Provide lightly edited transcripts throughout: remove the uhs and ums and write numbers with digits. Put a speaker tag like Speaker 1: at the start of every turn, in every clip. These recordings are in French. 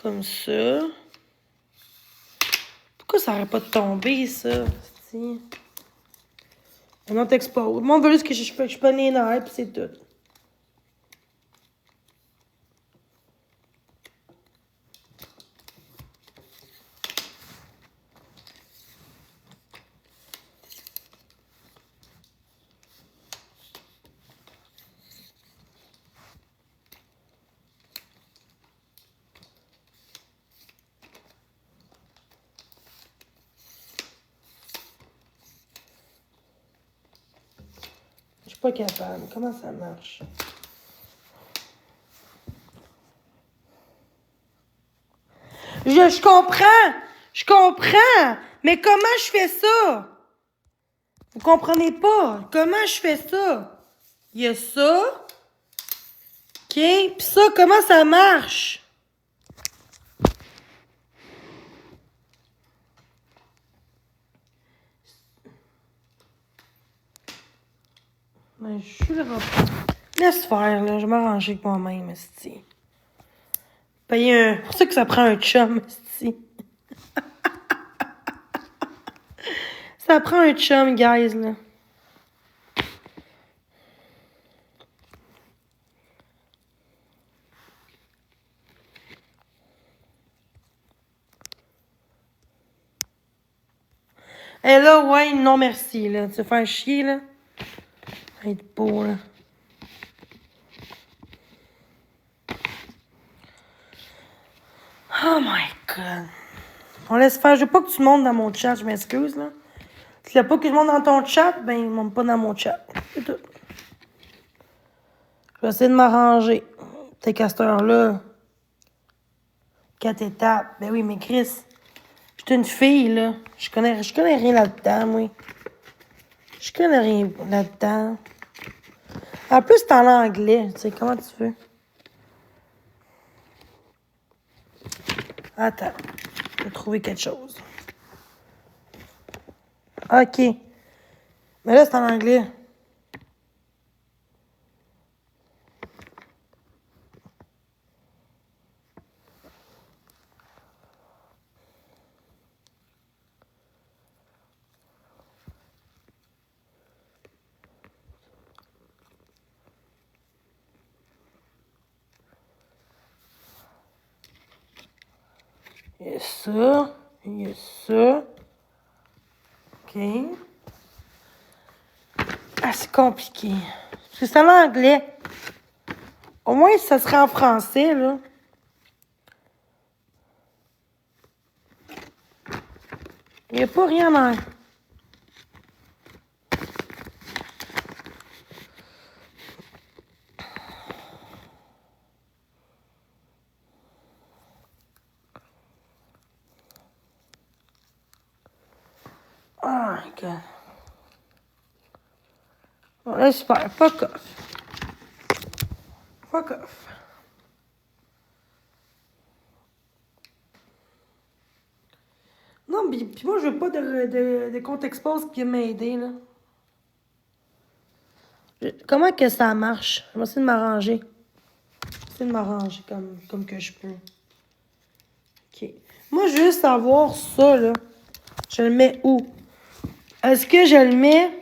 Speaker 1: Comme ça. Pourquoi ça n'aurait pas de tomber, ça? Si. Un autre expose. Moi, on veut juste que je prenne les nerfs, puis c'est tout. Je suis pas capable. Comment ça marche? Je comprends! Je comprends! Mais comment je fais ça? Vous comprenez pas? Comment je fais ça? Il y a ça. OK? Puis ça, comment ça marche? Ben, je suis le laisse faire, là. Je vais m'arranger avec moi-même, esti. Payer un... C'est pour ça que ça prend un chum, esti. Ça prend un chum, guys, là. Et là, ouais, non merci, là. Tu vas faire chier, là. Ça va être beau, là. Oh my God. On laisse faire. Je veux pas que tu montes dans mon chat, je m'excuse, là. Si tu veux pas que je monte dans ton chat, ben, monte pas dans mon chat. C'est tout. Je vais essayer de m'arranger. Peut-être qu'à cette heure-là, 4 étapes. Ben oui, mais Chris, je suis une fille, là. Je connais rien là-dedans, moi. Je connais rien là-dedans. En plus, c'est en anglais. Tu sais, comment tu veux? Attends. Je vais trouver quelque chose. OK. Mais là, c'est en anglais. Il y a ça. Il y a ça. OK. Ah, c'est compliqué. C'est seulement anglais. Au moins, ça serait en français, là. Il n'y a pas rien en anglais. Oh my God. Bon, là, super. Fuck off. Fuck off. Non, puis moi, je veux pas de compte expose qui vienne m'aider, là. Comment que ça marche? Je vais essayer de m'arranger. Je vais essayer de m'arranger comme que je peux. OK. Moi, je veux juste savoir ça, là. Je le mets où? Est-ce que je le mets...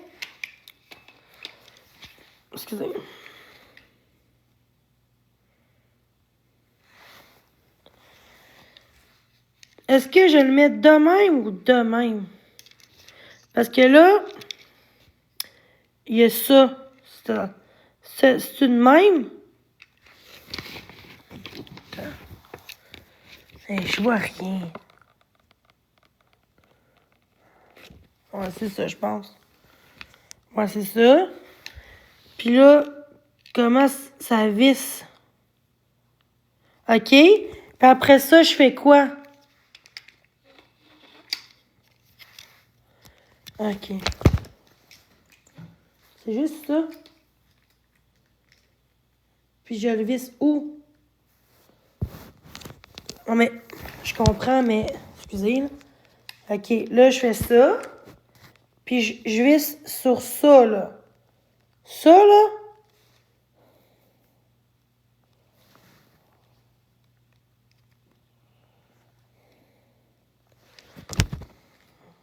Speaker 1: Excusez. Est-ce que je le mets de même ou de même? Parce que là, il y a ça. C'est une même? Hey, je vois rien. Ouais, c'est ça, je pense. Ouais, c'est ça. Puis là, comment ça visse? OK? Puis après ça, je fais quoi? OK. C'est juste ça. Puis je le visse où? Non, mais je comprends, mais... Excusez, là. OK, là, je fais ça. Puis je visse sur ça, là. Ça, là.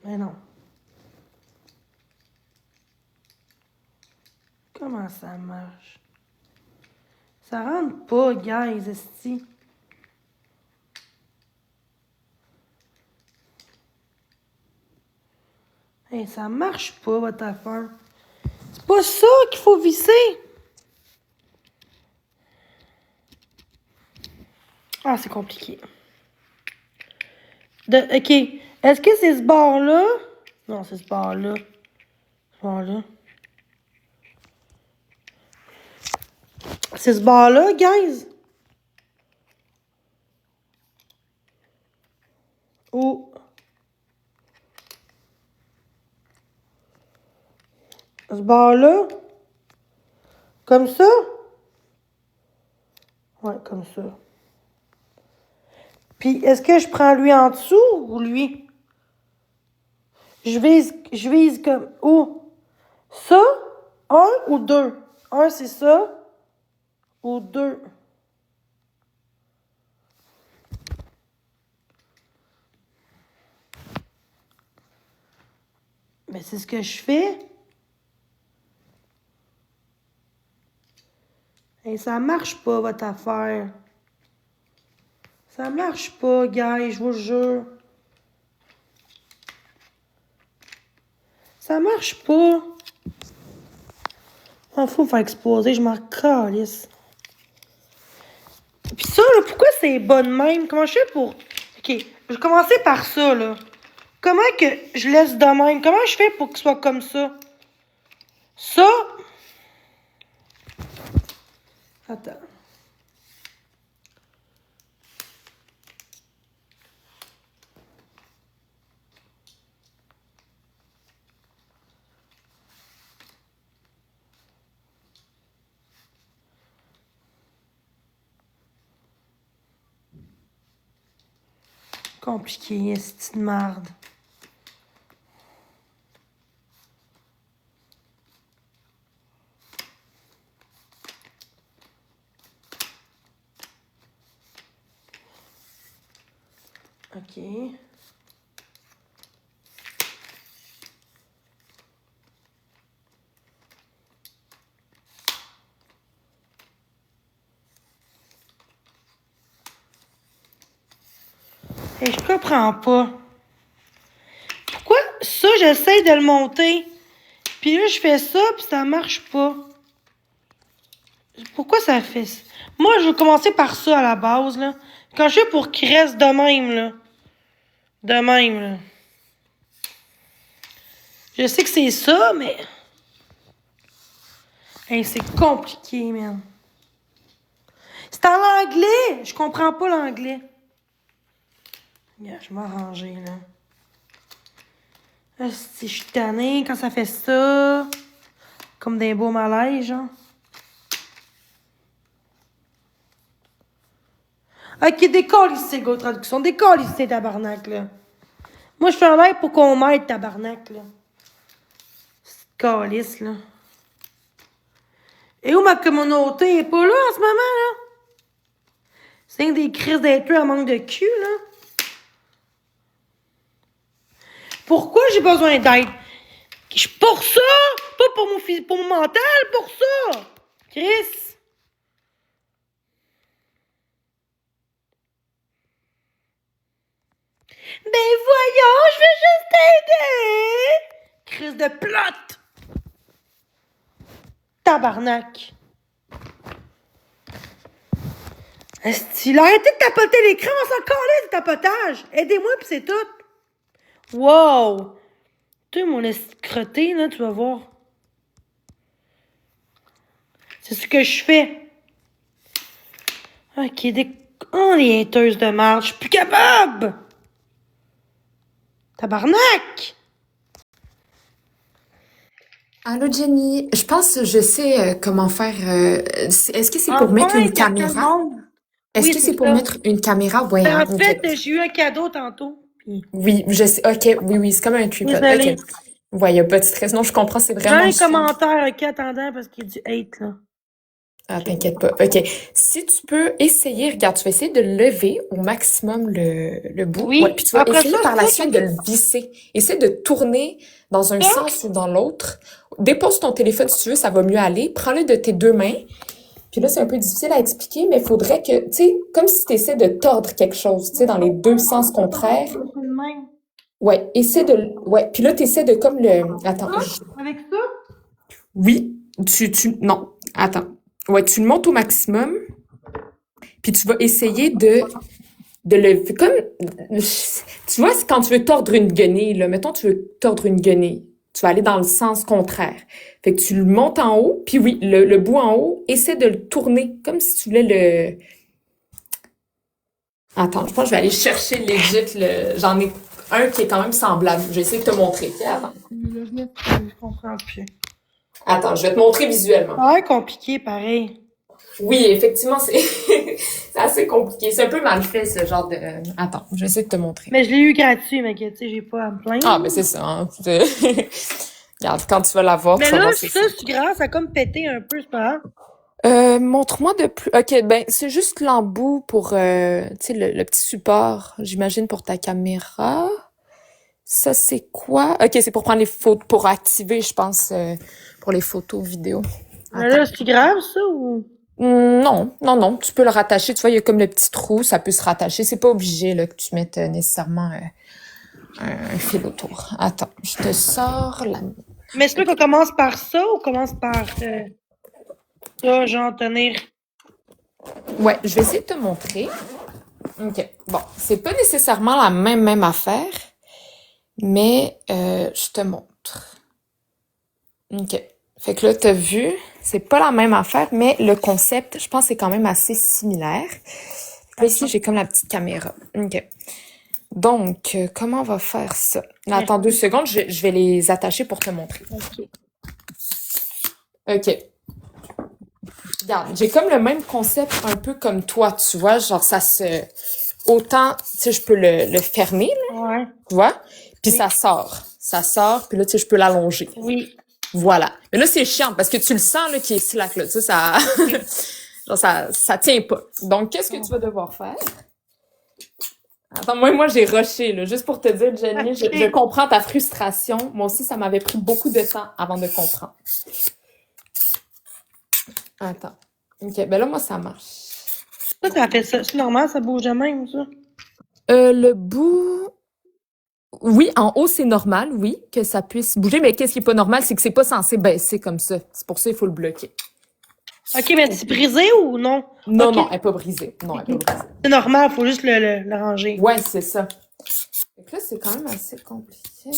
Speaker 1: Mais non. Comment ça marche? Ça rentre pas, guys, esti. Hey, ça marche pas, votre affaire. C'est pas ça qu'il faut visser. Ah, c'est compliqué. OK. Est-ce que c'est ce bord-là? Non, c'est ce bord-là. Ce bord-là. C'est ce bord-là, guys? Ou... Ce bord-là? Comme ça? Ouais, comme ça. Puis, est-ce que je prends lui en dessous ou lui? Je vise comme... Où? Ça? Un ou deux? Un, c'est ça. Ou deux? Mais c'est ce que je fais. Et ça marche pas, votre affaire. Ça marche pas, guys, je vous jure. Ça marche pas. Il faut faire exposer, je m'en calisse. Puis ça, là, pourquoi c'est bas de même? Comment je fais pour... OK, je vais commencer par ça, là. Comment que je laisse de même? Comment je fais pour que ce soit comme ça? Ça... Attends. Compliqué, c'est une merde. OK. Et je comprends pas. Pourquoi ça, j'essaie de le monter, puis là, je fais ça, puis ça marche pas. Pourquoi ça fait ça? Moi, je vais commencer par ça à la base, là. Quand je fais pour qu'il reste de même, là. De même, là. Je sais que c'est ça, mais... Hey, c'est compliqué, man. C'est en anglais! Je comprends pas l'anglais. Regarde, je vais m'arranger, là. Si je suis tannée quand ça fait ça. Comme des beaux malaises, genre. Ok, décolle ici, go traduction. Décolle ici, tabarnak, là. Moi, je fais un live pour qu'on m'aide, tabarnak, là. C'est calice, là. Et où ma communauté? Elle est pas là en ce moment, là? C'est des crises d'être en manque de cul, là. Pourquoi j'ai besoin d'aide? Pour ça! Pas pour mon mental, pour ça! Chris! Ben voyons, je veux juste t'aider! Crise de plot! Tabarnak! Est-ce qu'il a arrêté de tapoter l'écran? On s'en calait du tapotage! Aidez-moi pis c'est tout! Wow! Tu sais, mon escroté, là, tu vas voir. C'est ce que je fais. Ok, oh, les hateuses de merde, je suis plus capable! Tabarnak!
Speaker 2: Allô Jenny, je pense que je sais comment faire. Est-ce que c'est pour mettre
Speaker 1: Enfin,
Speaker 2: une
Speaker 1: il y a plein de
Speaker 2: caméra?
Speaker 1: monde.
Speaker 2: Est-ce
Speaker 1: Oui,
Speaker 2: que
Speaker 1: c'est
Speaker 2: c'est pour
Speaker 1: ça.
Speaker 2: mettre une caméra? Ouais,
Speaker 1: Ben,
Speaker 2: hein,
Speaker 1: en
Speaker 2: ok.
Speaker 1: fait, j'ai eu un cadeau tantôt. Puis,
Speaker 2: Oui, je sais. Ok, oui, oui, c'est comme un tripod. Ok.
Speaker 1: désolée.
Speaker 2: Ouais, y a pas de stress. Non, je comprends, c'est
Speaker 1: J'ai
Speaker 2: vraiment
Speaker 1: un
Speaker 2: chiant.
Speaker 1: commentaire, ok, attendant, parce qu'il y a du hate, là.
Speaker 2: Ah, t'inquiète pas. OK. Si tu peux essayer, regarde, tu vas essayer de lever au maximum le bout. Ouais,
Speaker 1: Oui.
Speaker 2: puis tu vas
Speaker 1: Après
Speaker 2: essayer
Speaker 1: ça,
Speaker 2: par la
Speaker 1: ça,
Speaker 2: suite de le visser. Essaie de tourner dans un
Speaker 1: ça.
Speaker 2: sens ou dans l'autre. Dépose ton téléphone si tu veux, ça va mieux aller. Prends-le de tes deux mains. Puis là, c'est un peu difficile à expliquer, mais il faudrait que, tu sais, comme si tu essaies de tordre quelque chose, tu sais, dans les deux sens contraires. Ouais, essaie de... Ouais, puis là, tu essaies de comme le... Attends,
Speaker 1: Avec ça?
Speaker 2: oui, Non, attends. Ouais, tu le montes au maximum, puis tu vas essayer de le... Comme... Tu vois, c'est quand tu veux tordre une guenille, là, mettons, tu veux tordre une guenille, tu vas aller dans le sens contraire. Fait que tu le montes en haut, puis oui, le bout en haut, essaie de le tourner, comme si tu voulais le... Attends, je pense que je vais aller chercher legit, j'en ai un qui est quand même semblable. Je vais essayer de te montrer. Attends.
Speaker 1: Je comprends plus.
Speaker 2: Attends, je vais te montrer visuellement.
Speaker 1: Ça a l'air compliqué, pareil.
Speaker 2: Oui, effectivement, c'est c'est assez compliqué. C'est un peu mal fait, ce genre de... Attends, je vais essayer de te montrer.
Speaker 1: Mais je l'ai eu gratuit, mais que, tu sais, j'ai pas à me plaindre.
Speaker 2: Ah, ben c'est ça. Hein. Regarde, quand tu vas l'avoir, tu
Speaker 1: Mais
Speaker 2: vas
Speaker 1: là,
Speaker 2: voir
Speaker 1: ça,
Speaker 2: c'est ça.
Speaker 1: c'est grave, ça a comme pété un peu, c'est pas grave.
Speaker 2: Montre-moi de plus. Ok, ben c'est juste l'embout pour, tu sais, le petit support, j'imagine, pour ta caméra. Ça, c'est quoi? Ok, c'est pour prendre les photos, pour activer, je pense, pour les photos vidéo.
Speaker 1: Mais là, c'est grave, ça, ou?
Speaker 2: Non, non, non. Tu peux le rattacher. Tu vois, il y a comme le petit trou, ça peut se rattacher. C'est pas obligé là, que tu mettes nécessairement un fil autour. Attends, je te sors la...
Speaker 1: Mais est-ce qu'on commence par ça ou on commence par ça, genre, tenir?
Speaker 2: Ouais, je vais essayer de te montrer. OK. Bon, c'est pas nécessairement la même affaire, mais je te montre. OK. Fait que là, t'as vu, c'est pas la même affaire, mais le concept, je pense, c'est quand même assez similaire. Là, ici, j'ai comme la petite caméra. OK. Donc, comment on va faire ça? Là, attends 2 secondes, je vais les attacher pour te montrer.
Speaker 1: OK.
Speaker 2: OK. Regarde, j'ai comme le même concept un peu comme toi, tu vois, genre ça se... Autant, tu sais, je peux le fermer, là,
Speaker 1: Ouais.
Speaker 2: tu vois, puis
Speaker 1: Oui.
Speaker 2: ça sort. Ça sort, puis là, tu sais, je peux l'allonger.
Speaker 1: Oui.
Speaker 2: Voilà. Mais là, c'est chiant, parce que tu le sens, là, qui est slack, là, tu sais, ça... genre, ça tient pas. Donc, qu'est-ce que tu vas devoir faire? Attends, moi, j'ai rushé, là, juste pour te dire, Jenny, je comprends ta frustration. Moi aussi, ça m'avait pris beaucoup de temps avant de comprendre. Attends. OK, ben là, moi, ça marche.
Speaker 1: Ça fait ça. C'est normal, ça bouge de même, ça.
Speaker 2: Le bout... Oui, en haut, c'est normal, oui, que ça puisse bouger, mais qu'est-ce qui est pas normal, c'est que c'est pas censé baisser comme ça. C'est pour ça qu'il faut le bloquer.
Speaker 1: OK, mais c'est brisé ou non?
Speaker 2: Non,
Speaker 1: OK.
Speaker 2: non, elle est pas brisée. Non, elle est pas brisée.
Speaker 1: C'est normal, faut juste le ranger.
Speaker 2: Ouais, c'est ça. Donc là, c'est quand même assez compliqué.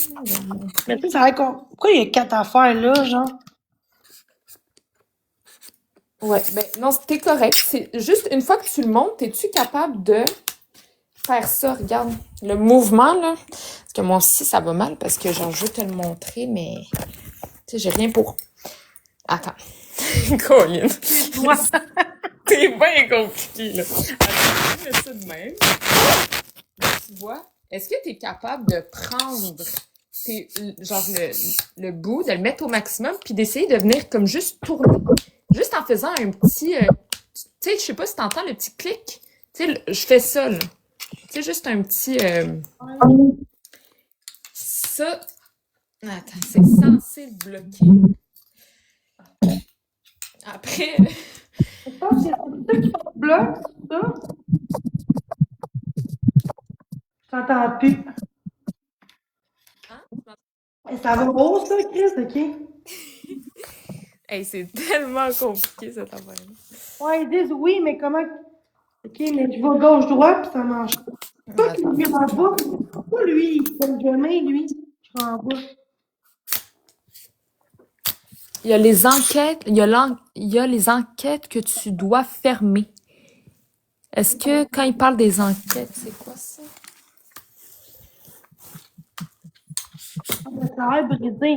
Speaker 1: Mais tu sais, ça a l'air pourquoi il y a 4 affaires là, genre?
Speaker 2: Ouais, ben non, t'es correct. C'est juste une fois que tu le montes, es-tu capable de faire ça? Regarde, le mouvement, là. Parce que moi aussi, ça va mal parce que genre, je veux te le montrer, mais tu sais, j'ai rien pour... Attends. Colin.
Speaker 1: Ouais.
Speaker 2: C'est bien compliqué, là. Attends, je vais mettre ça de même. Tu vois? Est-ce que tu es capable de prendre genre le bout, de le mettre au maximum, puis d'essayer de venir comme juste tourner? Juste en faisant un petit... tu sais, je sais pas si t'entends le petit clic. Tu sais, je fais ça, là. Tu sais, juste un petit... Ça... Attends, c'est censé le bloquer. Après...
Speaker 1: Je pense que c'est ça qui bloque, ça. Je t'entends plus.
Speaker 2: Hein?
Speaker 1: Et ça va haut, ça, Chris, OK?
Speaker 2: Hey, c'est tellement compliqué, cette affaire.
Speaker 1: Ouais, ils disent oui, mais comment... OK, mais tu vas gauche-droite, puis ça marche. Toi, tu lui en bas. Pourquoi lui, il fait jamais, lui? Je en bas.
Speaker 2: Il y a les enquêtes, il y a les enquêtes que tu dois fermer. Est-ce que quand il parle des enquêtes, c'est quoi ça?
Speaker 1: Ça a l'air brisé.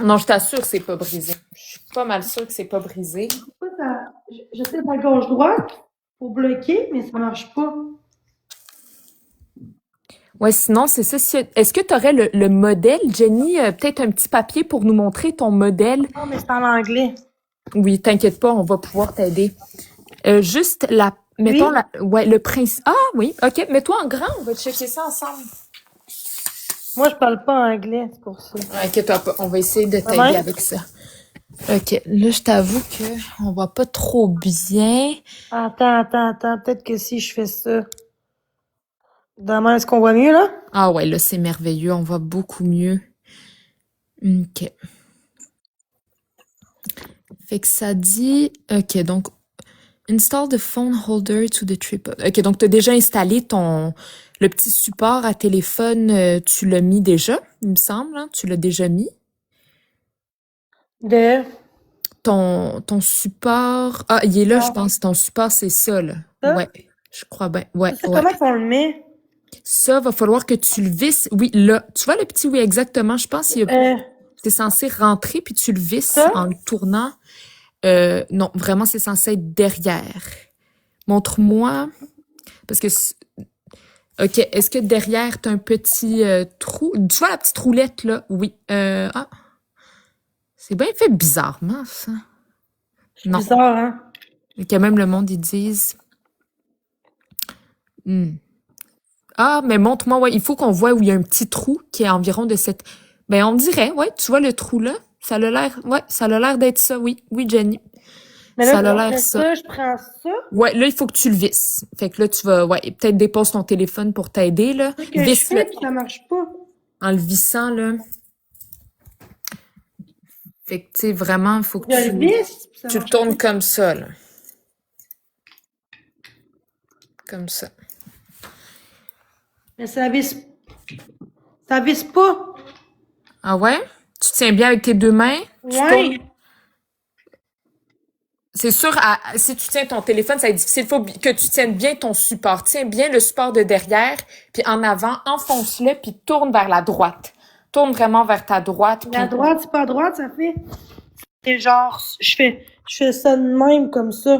Speaker 2: Non, je t'assure que c'est pas brisé. Je suis pas mal sûre que c'est pas brisé.
Speaker 1: Pourquoi ça... J'essaie de la gauche-droite pour bloquer, mais ça marche pas.
Speaker 2: Ouais, sinon, c'est ça. Est-ce que tu aurais le modèle, Jenny, peut-être un petit papier pour nous montrer ton modèle?
Speaker 1: Non, mais c'est en anglais.
Speaker 2: Oui, t'inquiète pas, on va pouvoir t'aider. Juste mettons
Speaker 1: Oui?
Speaker 2: ouais, le prince. Ah oui, ok, mets-toi en grand, on va checker ça ensemble.
Speaker 1: Moi, je parle pas anglais, c'est pour ça.
Speaker 2: Inquiète-toi pas, on va essayer de t'aider
Speaker 1: Maman?
Speaker 2: avec ça. Ok, là, je t'avoue que on voit pas trop bien.
Speaker 1: Attends. Peut-être que si je fais ça. Demain, est-ce qu'on voit mieux, là?
Speaker 2: Ah ouais, là, c'est merveilleux, on voit beaucoup mieux. Ok. Fait que ça dit, ok, donc, install the phone holder to the tripod. Ok, donc t'as déjà installé le petit support à téléphone, tu l'as mis déjà, il me semble, hein? Tu l'as déjà mis.
Speaker 1: De.
Speaker 2: Ton support, ah, il est là, je
Speaker 1: Ah,
Speaker 2: pense, ton support, c'est ça, là.
Speaker 1: ça?
Speaker 2: Ouais, je crois bien. Ouais,
Speaker 1: C'est ça,
Speaker 2: ouais.
Speaker 1: comment qu'on le met?
Speaker 2: Ça, va falloir que tu le visses. Oui, là. Tu vois le petit oui, exactement. Je pense que c'est censé rentrer, puis tu le visses
Speaker 1: Ça?
Speaker 2: en le tournant. Non, vraiment, c'est censé être derrière. Montre-moi. Parce que... OK, est-ce que derrière, t'as un petit trou? Tu vois la petite roulette, là? Oui. Ah, c'est bien fait bizarrement, ça.
Speaker 1: C'est
Speaker 2: Non.
Speaker 1: bizarre, hein?
Speaker 2: Et quand même, le monde, ils disent... Ah, mais montre-moi, ouais, il faut qu'on voit où il y a un petit trou qui est environ de cette... Ben, on dirait, ouais, tu vois le trou là? Ça a l'air, ouais, ça a l'air d'être ça, oui. Oui, Jenny.
Speaker 1: Mais
Speaker 2: Ça
Speaker 1: là,
Speaker 2: a
Speaker 1: quand je
Speaker 2: l'air
Speaker 1: fais
Speaker 2: ça.
Speaker 1: ça, je prends ça.
Speaker 2: Ouais, là, il faut que tu le visses. Fait que là, tu vas, ouais, peut-être dépose ton téléphone pour t'aider, là.
Speaker 1: C'est ce que je
Speaker 2: Visse-le.
Speaker 1: fais, puis ça marche pas.
Speaker 2: En le vissant, là. Fait que, tu sais, vraiment, il faut que
Speaker 1: Je le visse, puis ça
Speaker 2: tu le
Speaker 1: marche pas.
Speaker 2: tournes comme ça, là. Comme ça.
Speaker 1: Mais ça visse. Ça visse pas.
Speaker 2: Ah ouais? Tu tiens bien avec tes deux mains? Tu tournes?
Speaker 1: Ouais.
Speaker 2: C'est sûr, si tu tiens ton téléphone, ça va être difficile. Il faut que tu tiennes bien ton support. Tiens bien le support de derrière, puis en avant, enfonce-le, puis tourne vers la droite. Tourne vraiment vers ta droite.
Speaker 1: La
Speaker 2: Puis...
Speaker 1: droite, c'est pas à droite, ça fait. Et genre, je fais ça de même, comme ça.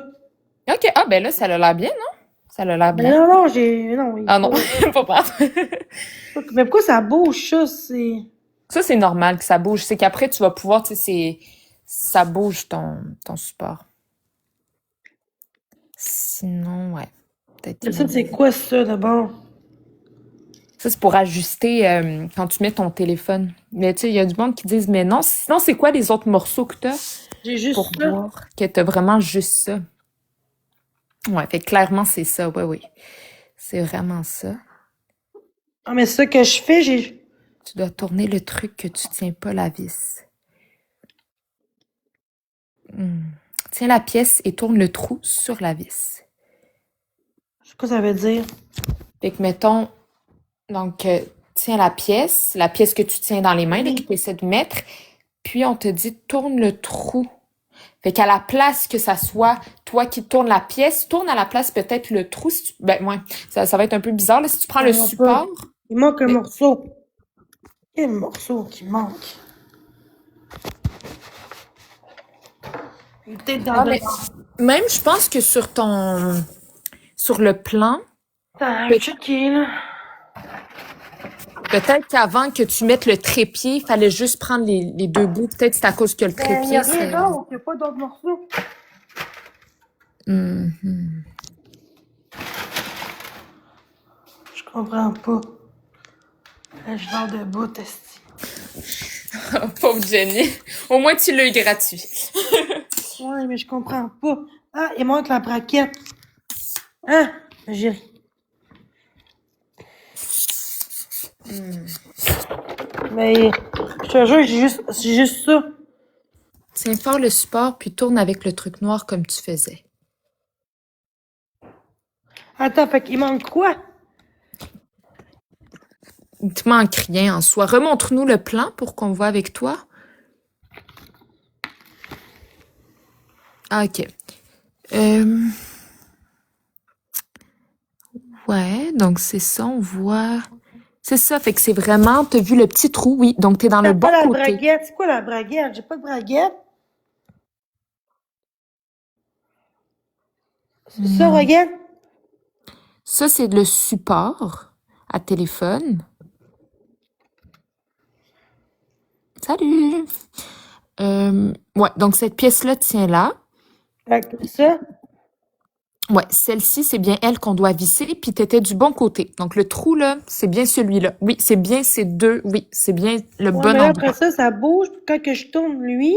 Speaker 2: OK, ah ben là, ça a l'air bien, non? Ça a l'air
Speaker 1: Mais
Speaker 2: bien.
Speaker 1: non, non,
Speaker 2: Ah non, pas grave.
Speaker 1: Mais pourquoi ça bouge, ça? C'est.
Speaker 2: Ça, c'est normal que ça bouge. C'est qu'après, tu vas pouvoir, tu sais, ça bouge ton support. Sinon, ouais. Peut-être
Speaker 1: Mais ça, c'est quoi ça, d'abord?
Speaker 2: ça, c'est pour ajuster quand tu mets ton téléphone. Mais tu sais, il y a du monde qui disent, mais non, sinon, c'est quoi les autres morceaux que t'as?
Speaker 1: J'ai juste
Speaker 2: Pour
Speaker 1: ça.
Speaker 2: voir que t'as vraiment juste ça. Ouais, fait que clairement, c'est ça. Ouais, oui. C'est vraiment ça.
Speaker 1: Ah, mais ça que je fais,
Speaker 2: Tu dois tourner le truc que tu tiens pas la vis. Tiens la pièce et tourne le trou sur la vis.
Speaker 1: Je sais pas ce que ça veut dire.
Speaker 2: Fait que mettons, donc, tiens la pièce que tu tiens dans les mains, là, que tu essaies de mettre, puis on te dit tourne le trou. Fait qu'à la place que ça soit toi qui tourne la pièce, tourne à la place peut-être le trou. Si tu... Ben, ouais, ça va être un peu bizarre. Là, si tu prends le support...
Speaker 1: Il manque un morceau. Quel morceau qui manque? Peut-être dans
Speaker 2: mais même, je pense que sur le plan...
Speaker 1: checker, là.
Speaker 2: Peut-être qu'avant que tu mettes le trépied, il fallait juste prendre les deux bouts. Peut-être c'est à cause que le trépied...
Speaker 1: Il n'y a rien d'autre. Il n'y a pas d'autres morceaux. Je comprends pas. Je dors debout, esti.
Speaker 2: Pauvre Jenny. Au moins, tu l'as eu gratuit.
Speaker 1: Ouais, mais je comprends pas. Ah, il manque la braquette. Hein? J'ai ri. Mais je te jure, c'est juste ça.
Speaker 2: Tiens fort le support, puis tourne avec le truc noir comme tu faisais.
Speaker 1: Attends, fait qu'il manque quoi?
Speaker 2: Il te manque rien en soi. Remontre-nous le plan pour qu'on voit avec toi. Ah, OK. Ouais, donc c'est ça, on voit... C'est ça, fait que c'est vraiment... T'as vu le petit trou, oui. Donc, t'es dans le bon
Speaker 1: Pas la
Speaker 2: côté.
Speaker 1: braguette. C'est quoi la braguette? J'ai pas de braguette. C'est ça, braguette?
Speaker 2: Ça, c'est le support à téléphone. Salut! Ouais, donc cette pièce-là tient là.
Speaker 1: Fait que ça,
Speaker 2: Ouais, celle-ci, c'est bien elle qu'on doit visser, puis t'étais du bon côté. Donc le trou, là, c'est bien celui-là. Oui, c'est bien ces deux. Oui, c'est bien le
Speaker 1: ouais,
Speaker 2: bon
Speaker 1: mais là, après
Speaker 2: endroit.
Speaker 1: ça bouge. Puis quand que je tourne, lui,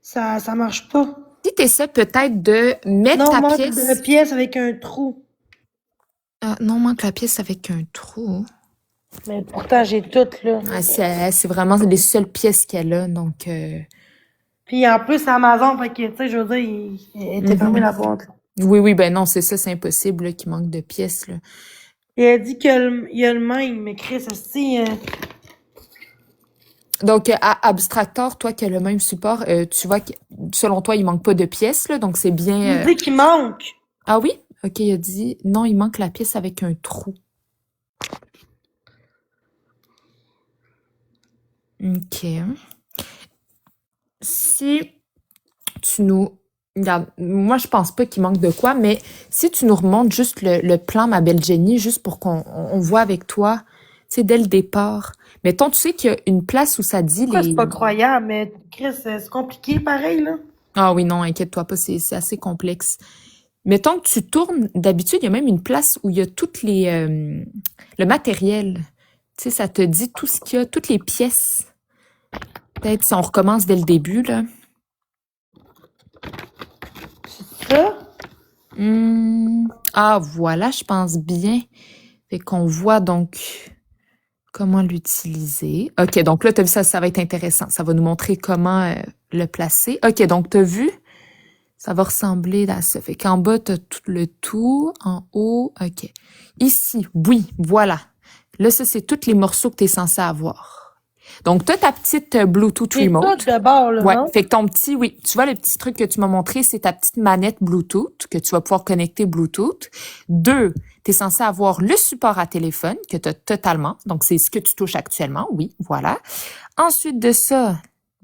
Speaker 1: ça marche pas.
Speaker 2: Si t'essaies peut-être de mettre
Speaker 1: Non,
Speaker 2: ta
Speaker 1: manque de
Speaker 2: pièce...
Speaker 1: pièce avec un trou.
Speaker 2: non, manque la pièce avec un trou.
Speaker 1: Mais pourtant, j'ai tout, là.
Speaker 2: Ah, c'est vraiment les seules pièces qu'elle a, donc...
Speaker 1: Puis en plus, c'est Amazon, fait que, tu sais, je veux dire, il était fermé la boîte, là.
Speaker 2: Oui, ben non, c'est ça, c'est impossible là, qu'il manque de pièces, là.
Speaker 1: Et elle dit qu'il y a le même, mais Chris, aussi,
Speaker 2: Donc, à Abstractor, toi qui as le même support, tu vois que selon toi, il manque pas de pièces, là, donc c'est
Speaker 1: il
Speaker 2: bien...
Speaker 1: me dit qu'il manque.
Speaker 2: Ah oui? Ok, il a dit, non, il manque la pièce avec un trou. Ok. Si tu nous... Regarde, moi, je pense pas qu'il manque de quoi, mais si tu nous remontes juste le plan, ma belle Jenny, juste pour qu'on voit avec toi, tu sais, dès le départ. Mettons, tu sais qu'il y a une place où ça dit
Speaker 1: Pourquoi c'est
Speaker 2: les...
Speaker 1: pas croyable, mais Chris, c'est compliqué, pareil, là.
Speaker 2: Ah oui, non, inquiète-toi pas, c'est assez complexe. Mettons que tu tournes, d'habitude, il y a même une place où il y a toutes les... le matériel. Tu sais, ça te dit tout ce qu'il y a, toutes les pièces. Peut-être si on recommence dès le début, là.
Speaker 1: Ça,
Speaker 2: Ah, voilà, je pense bien. Fait qu'on voit donc comment l'utiliser. OK, donc là, tu as vu ça, ça va être intéressant. Ça va nous montrer comment le placer. OK, donc tu as vu, ça va ressembler à ça. Fait qu'en bas, tu as tout le tout. En haut, OK. Ici, oui, voilà. Là, ça, c'est tous les morceaux que tu es censé avoir. Donc, tu as ta petite Bluetooth
Speaker 1: j'ai tout
Speaker 2: remote.
Speaker 1: de bord, là,
Speaker 2: Ouais,
Speaker 1: non?
Speaker 2: fait que ton petit, oui, tu vois le petit truc que tu m'as montré, c'est ta petite manette Bluetooth que tu vas pouvoir connecter Bluetooth. Deux, tu es censé avoir le support à téléphone que tu as totalement. Donc, c'est ce que tu touches actuellement. Oui, voilà. Ensuite de ça,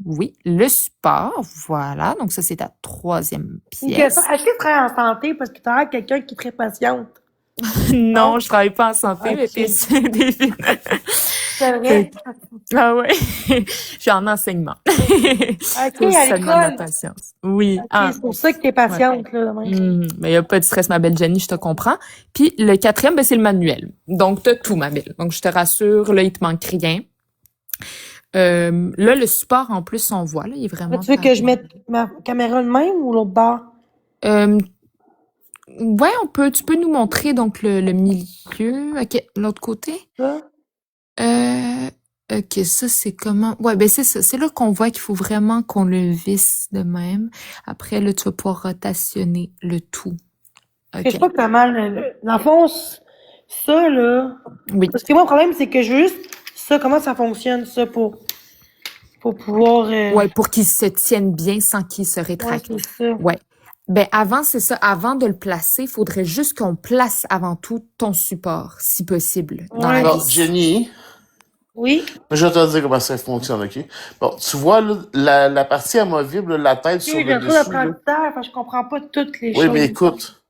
Speaker 2: oui, le support. Voilà. Donc, ça, c'est ta troisième
Speaker 1: Une question,
Speaker 2: pièce.
Speaker 1: est-ce que tu travailles en santé parce que tu as quelqu'un qui est très patiente?
Speaker 2: Non,
Speaker 1: Non?
Speaker 2: je travaille pas en santé, mais
Speaker 1: Ok.
Speaker 2: t'es
Speaker 1: C'est vrai?
Speaker 2: Ah ouais, je suis en enseignement.
Speaker 1: Ok, à
Speaker 2: Ça demande de la
Speaker 1: l'école.
Speaker 2: patience. Oui.
Speaker 1: Ok,
Speaker 2: Ah,
Speaker 1: c'est pour ça que t'es
Speaker 2: ouais.
Speaker 1: patiente, là, demain.
Speaker 2: Mais il n'y a pas de stress, ma belle Jenny, je te comprends. Puis le quatrième, ben, c'est le manuel. Donc, t'as tout, ma belle. Donc, je te rassure, là, il te manque rien. Là, le support, en plus, on voit, là, il est
Speaker 1: Là,
Speaker 2: vraiment
Speaker 1: tu veux
Speaker 2: pas...
Speaker 1: que je mette ma caméra de même ou l'autre bord?
Speaker 2: Euh, ouais, tu peux nous montrer, donc, le milieu. OK, l'autre côté.
Speaker 1: Ça?
Speaker 2: Euh, OK, ça, c'est comment... Ouais, ben, c'est ça. C'est là qu'on voit qu'il faut vraiment qu'on le visse de même. Après, là, tu vas pouvoir rotationner le tout.
Speaker 1: Parce que je
Speaker 2: OK.
Speaker 1: sais pas que t'as mal. Dans le fond, ça, là.
Speaker 2: Oui.
Speaker 1: Parce que moi, le problème, c'est que je veux juste ça, comment ça fonctionne, ça, pour pouvoir.
Speaker 2: Ouais, pour qu'il se tienne bien sans qu'il se
Speaker 1: Ouais,
Speaker 2: rétracte.
Speaker 1: c'est ça.
Speaker 2: Ouais. Ben, avant, c'est ça. Avant de le placer, il faudrait juste qu'on place avant tout ton support, si possible, dans la
Speaker 1: Ouais,
Speaker 3: Bon,
Speaker 2: vis.
Speaker 3: Jenny,
Speaker 1: oui.
Speaker 3: je vais te dire comment ça fonctionne, OK? Bon, tu vois, là, la partie amovible, la tête
Speaker 1: Ok,
Speaker 3: sur
Speaker 1: j'ai
Speaker 3: le
Speaker 1: un peu
Speaker 3: dessus, là.
Speaker 1: d'apprentissage, parce que je comprends pas toutes les
Speaker 3: Oui, mais
Speaker 1: choses.
Speaker 3: écoute,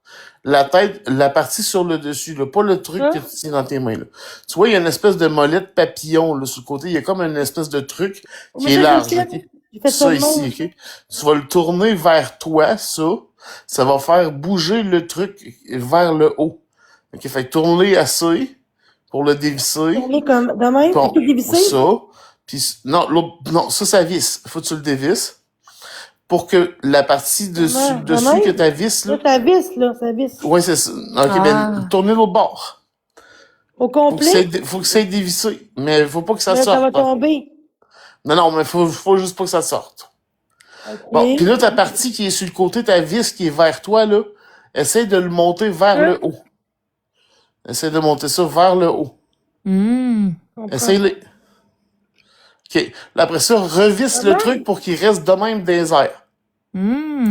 Speaker 3: la tête, la partie sur le dessus, là, pas le truc que
Speaker 1: Ça?
Speaker 3: tu tiens dans tes mains, là. Tu vois, il y a une espèce de molette papillon, là, sur le côté. Il y a comme une espèce de truc
Speaker 1: Oh, mais
Speaker 3: qui est
Speaker 1: ça, je le
Speaker 3: large,
Speaker 1: sais.
Speaker 3: OK?
Speaker 1: J'ai fait ça
Speaker 3: Ça
Speaker 1: de
Speaker 3: ici,
Speaker 1: même.
Speaker 3: OK? Tu vas le tourner vers toi, ça. Ça va faire bouger le truc vers le haut. OK? Fait que tourner assez pour le dévisser.
Speaker 1: Tourner comme de même, et
Speaker 3: Bon,
Speaker 1: tout dévisser.
Speaker 3: ça. Puis, non, non, ça visse. Faut que tu le dévisses. Pour que la partie
Speaker 1: De
Speaker 3: dessus que
Speaker 1: même.
Speaker 3: ta vis,
Speaker 1: Là,
Speaker 3: là.
Speaker 1: ça visse, là, ça visse.
Speaker 3: Ouais, c'est ça. Ok, ben,
Speaker 2: Ah.
Speaker 3: tournez l'autre bord.
Speaker 1: Au complet,
Speaker 3: Faut que ça ait dévissé. Mais faut pas que ça
Speaker 1: là, ça va
Speaker 3: sorte, hein.
Speaker 1: tomber.
Speaker 3: Non, non, mais faut juste pas que ça sorte. Bon, puis
Speaker 1: Ok.
Speaker 3: là, ta partie qui est sur le côté, ta vis qui est vers toi, là, essaye de le monter vers
Speaker 1: Ça,
Speaker 3: le haut. Essaye de monter ça vers le haut.
Speaker 2: Hmm.
Speaker 1: je comprends.
Speaker 3: Essaye-le. OK. Là, après ça, revisse
Speaker 1: De
Speaker 3: le truc
Speaker 1: même.
Speaker 3: pour qu'il reste de même dans les airs.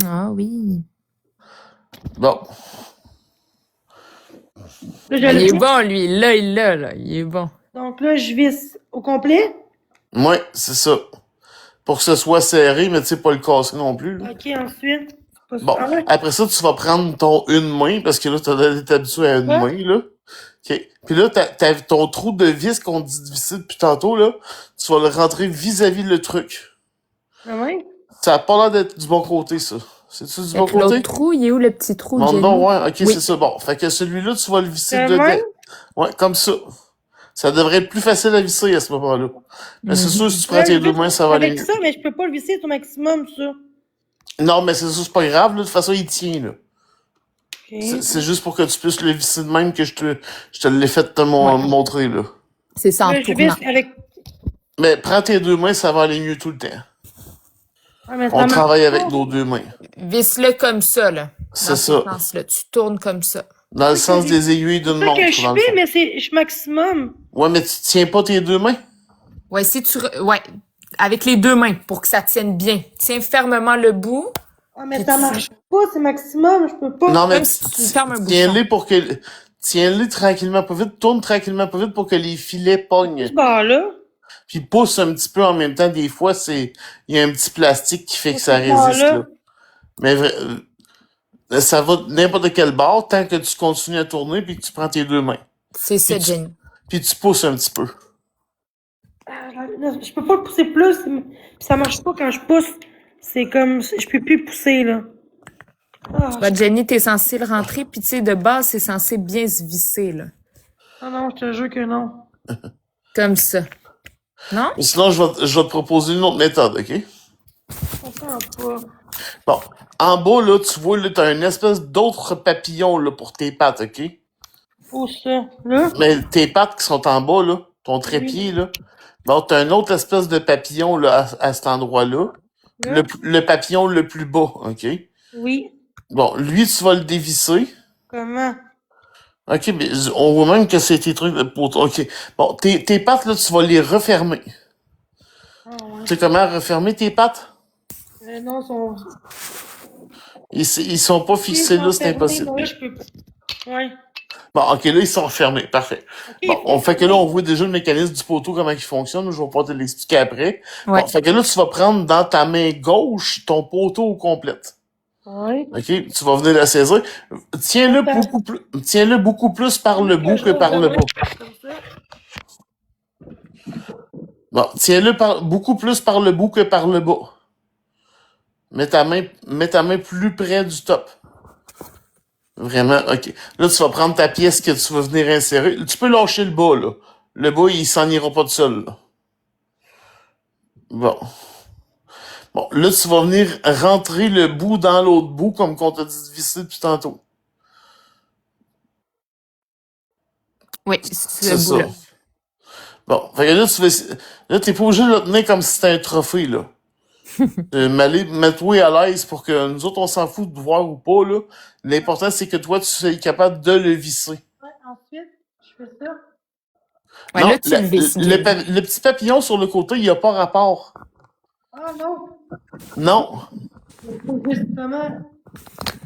Speaker 2: Ah oui.
Speaker 3: Bon.
Speaker 1: Là, je
Speaker 2: Ah, il
Speaker 1: le
Speaker 2: est
Speaker 1: fais.
Speaker 2: bon, lui. Là, il est bon.
Speaker 1: Donc là, je visse au complet.
Speaker 3: Ouais, c'est ça. Pour que ce soit serré, mais tu sais, pas le casser non plus, là.
Speaker 1: Ok, ensuite. C'est pas
Speaker 3: Bon.
Speaker 1: super. Ah ouais.
Speaker 3: Après ça, tu vas prendre ton une main, parce que là, t'as été habitué à une
Speaker 1: Ça,
Speaker 3: main, là. OK. Puis là, t'as ton trou de vis qu'on dit de visser depuis tantôt, là. Tu vas le rentrer vis-à-vis le truc.
Speaker 1: de même.
Speaker 3: Ça a pas l'air d'être du bon côté, ça. C'est-tu du
Speaker 2: Fait
Speaker 3: bon
Speaker 2: que l'autre
Speaker 3: côté?
Speaker 2: trou, il est où le petit trou,
Speaker 3: Mon
Speaker 2: Jenny?
Speaker 3: nom, ouais, ok,
Speaker 2: Oui.
Speaker 3: c'est ça. Bon, fait que celui-là, tu vas le visser
Speaker 1: De
Speaker 3: dedans.
Speaker 1: même?
Speaker 3: Ouais, comme ça. Ça devrait être plus facile à visser à ce moment-là. Mais c'est sûr, si tu prends
Speaker 1: Là,
Speaker 3: tes
Speaker 1: je
Speaker 3: deux
Speaker 1: vis
Speaker 3: mains, ça va aller
Speaker 1: avec
Speaker 3: mieux.
Speaker 1: ça, mais je peux pas le visser au maximum, ça.
Speaker 3: Non, mais c'est ça, c'est pas grave, là. De toute façon, il tient, là. C'est
Speaker 1: OK.
Speaker 3: c'est juste pour que tu puisses le visser de même que je te l'ai fait te
Speaker 2: Ouais.
Speaker 3: montrer, là.
Speaker 2: C'est ça, en
Speaker 1: Là, je
Speaker 2: tournant.
Speaker 1: visse avec...
Speaker 3: Mais prends tes deux mains, ça va aller mieux tout le temps.
Speaker 1: Ah, mais
Speaker 3: On
Speaker 1: ça marche
Speaker 3: travaille
Speaker 1: pas.
Speaker 3: avec nos deux mains.
Speaker 2: Visse-le comme ça, là.
Speaker 3: C'est
Speaker 2: Dans
Speaker 3: ça.
Speaker 2: ce sens-là. Tu tournes comme ça.
Speaker 3: Dans le
Speaker 1: C'est ça que
Speaker 3: sens
Speaker 1: j'ai-
Speaker 3: des aiguilles d'une
Speaker 1: C'est ça que
Speaker 3: montre,
Speaker 1: je
Speaker 3: dans le
Speaker 1: fais,
Speaker 3: fond.
Speaker 1: mais c'est je maximum.
Speaker 3: Ouais, mais tu tiens pas tes deux mains?
Speaker 2: Ouais, ouais, avec les deux mains pour que ça tienne bien. Tiens fermement le bout.
Speaker 1: Ah, mais
Speaker 2: Puis
Speaker 1: ça
Speaker 2: tu-
Speaker 1: marche pas, c'est maximum, je peux pas.
Speaker 3: Non, mais
Speaker 2: Comme si tu fermes un bouchon.
Speaker 3: tiens-les pour que... Tiens-les tranquillement pas vite, tourne tranquillement pas vite pour que les filets pognent.
Speaker 1: Ce bord-là.
Speaker 3: Puis pousse un petit peu en même temps. Des fois, il y a un petit plastique qui fait que ça
Speaker 1: Ce bord-là.
Speaker 3: résiste, là. Mais ça va n'importe quel bord tant que tu continues à tourner puis que tu prends tes deux mains.
Speaker 2: C'est ça,
Speaker 3: Puis tu-
Speaker 2: Jenny.
Speaker 3: Puis tu pousses un petit peu.
Speaker 1: Ah, là, je peux pas le pousser plus, puis ça marche pas quand je pousse. C'est comme, je peux plus pousser, là. Ah,
Speaker 2: Bah, Jenny, t'es censé le rentrer, puis tu sais, de base, c'est censé bien se visser, là.
Speaker 1: ah non, je te jure que non.
Speaker 2: Comme ça. Non?
Speaker 3: Mais sinon, je vais te proposer une autre méthode, OK?
Speaker 1: Je comprends pas.
Speaker 3: Bon. En bas, là, tu vois, là, t'as une espèce d'autre papillon, là, pour tes pattes, OK?
Speaker 1: Faut ça. Là?
Speaker 3: Mais tes pattes qui sont en bas, là, ton trépied, là, bon, t'as une autre espèce de papillon, là, à cet endroit-là.
Speaker 1: Là?
Speaker 3: Le papillon le plus bas, OK?
Speaker 1: Oui.
Speaker 3: Bon, lui, tu vas le dévisser.
Speaker 1: Comment?
Speaker 3: OK, mais on voit même que c'est tes trucs de pour... OK. Bon, tes pattes, là, tu vas les refermer.
Speaker 1: Ah ouais.
Speaker 3: Tu sais comment refermer tes pattes?
Speaker 1: Non, sont...
Speaker 3: Ils sont pas fixés, là, c'est impossible.
Speaker 1: Là, je peux pas. Ouais.
Speaker 3: Bon, OK, là, ils sont refermés. Parfait.
Speaker 1: Ok.
Speaker 3: Bon, on fait que là, on voit déjà le mécanisme du poteau, comment il fonctionne. Je vais pas te l'expliquer après.
Speaker 2: Ouais.
Speaker 3: Bon, fait que là, tu vas prendre dans ta main gauche ton poteau au complète.
Speaker 1: Ouais.
Speaker 3: OK? Tu vas venir la saisir. Tiens-le beaucoup plus par le bout que par le bas.
Speaker 1: Comme ça.
Speaker 3: Bon, beaucoup plus par le bout que par le bas. Mets ta main plus près du top. Vraiment, OK. Là, tu vas prendre ta pièce que tu vas venir insérer. Tu peux lâcher le bas, là. Le bas, il s'en ira pas tout seul, là. Bon. Bon, là, tu vas venir rentrer le bout dans l'autre bout, comme qu'on t'a dit de visser depuis tantôt.
Speaker 2: Oui,
Speaker 3: C'est
Speaker 2: ce
Speaker 3: ça.
Speaker 2: bout-là.
Speaker 3: Bon, fait que là, t'es pas obligé de le tenir comme si c'était un trophée, là. Mets-toi à l'aise pour que nous autres, on s'en fout de voir ou pas, là. L'important, c'est que toi, tu sois capable de le visser.
Speaker 1: Ouais, ensuite, je fais ça.
Speaker 2: Ouais,
Speaker 3: Non,
Speaker 2: là, tu le visses. Jenny.
Speaker 3: le petit papillon sur le côté, il a pas rapport.
Speaker 1: Ah non.
Speaker 3: Non.
Speaker 1: Faut justement.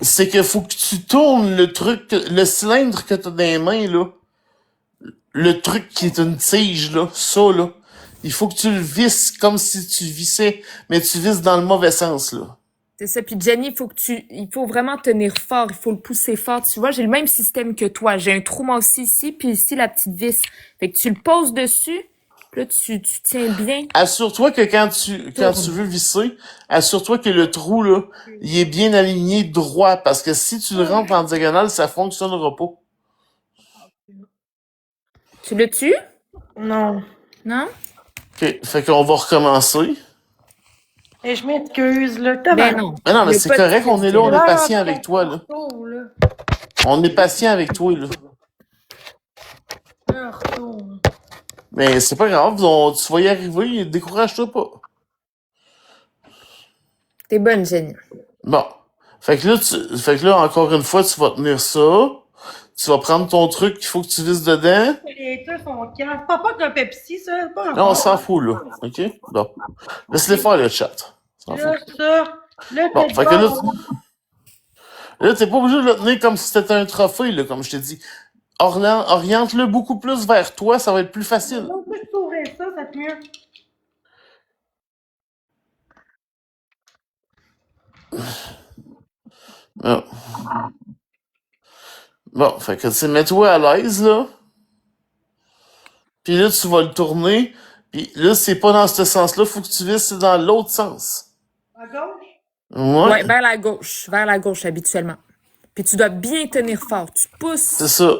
Speaker 3: C'est que faut que tu tournes le truc, le cylindre que t'as dans les mains, là. Le truc qui est une tige, là. Ça, là. Il faut que tu le visses comme si tu vissais, mais tu visses dans le mauvais sens, là.
Speaker 2: C'est ça. Puis Jenny, il faut vraiment tenir fort. Il faut le pousser fort. Tu vois, j'ai le même système que toi. J'ai un trou moi aussi ici, puis ici la petite vis. Fait que tu le poses dessus, puis là tu tiens bien.
Speaker 3: Assure-toi que quand tu veux visser, assure-toi que le trou, là, il est bien aligné droit, parce que si tu le rentres en diagonale, ça fonctionnera pas.
Speaker 2: Tu le tues?
Speaker 1: Non.
Speaker 2: Non?
Speaker 3: OK. Fait qu'on va recommencer.
Speaker 1: Et je m'excuse, là.
Speaker 2: Ben non.
Speaker 3: Mais non, mais
Speaker 2: Il y a
Speaker 3: c'est
Speaker 2: pas de
Speaker 3: correct, on est là, on est
Speaker 1: Ah,
Speaker 3: patient avec toi, là.
Speaker 1: retour, là.
Speaker 3: On est patient avec toi, là.
Speaker 1: Un retour.
Speaker 3: Mais c'est pas grave, tu vas y arriver, décourage-toi pas.
Speaker 2: T'es bonne, Jenny.
Speaker 3: Bon. Fait que là, encore une fois, tu vas tenir ça. Tu vas prendre ton truc qu'il faut que tu visses dedans.
Speaker 1: Les deux sont calmes. Pas de Pepsi, ça. Pas
Speaker 3: Non, on s'en fout, là. OK? Bon. Laisse-les faire le chat. On s'en
Speaker 1: Là,
Speaker 3: fout.
Speaker 1: ça. Là,
Speaker 3: Bon,
Speaker 1: t'es
Speaker 3: fait que
Speaker 1: bon.
Speaker 3: là, t'es pas obligé de le tenir comme si c'était un trophée, là, comme je t'ai dit. Oriente-le beaucoup plus vers toi, ça va être plus facile.
Speaker 1: Donc, je saurais ça, ça te mieux.
Speaker 3: Bon. Bon, fait que, tu sais, mets-toi à l'aise, là. Puis là, tu vas le tourner. Puis là, c'est pas dans ce sens-là, faut que tu visses dans l'autre sens.
Speaker 1: À gauche?
Speaker 2: Ouais,
Speaker 3: Ouais,
Speaker 2: vers la gauche habituellement. Puis tu dois bien tenir fort. Tu
Speaker 3: c'est
Speaker 2: pousses
Speaker 3: ça.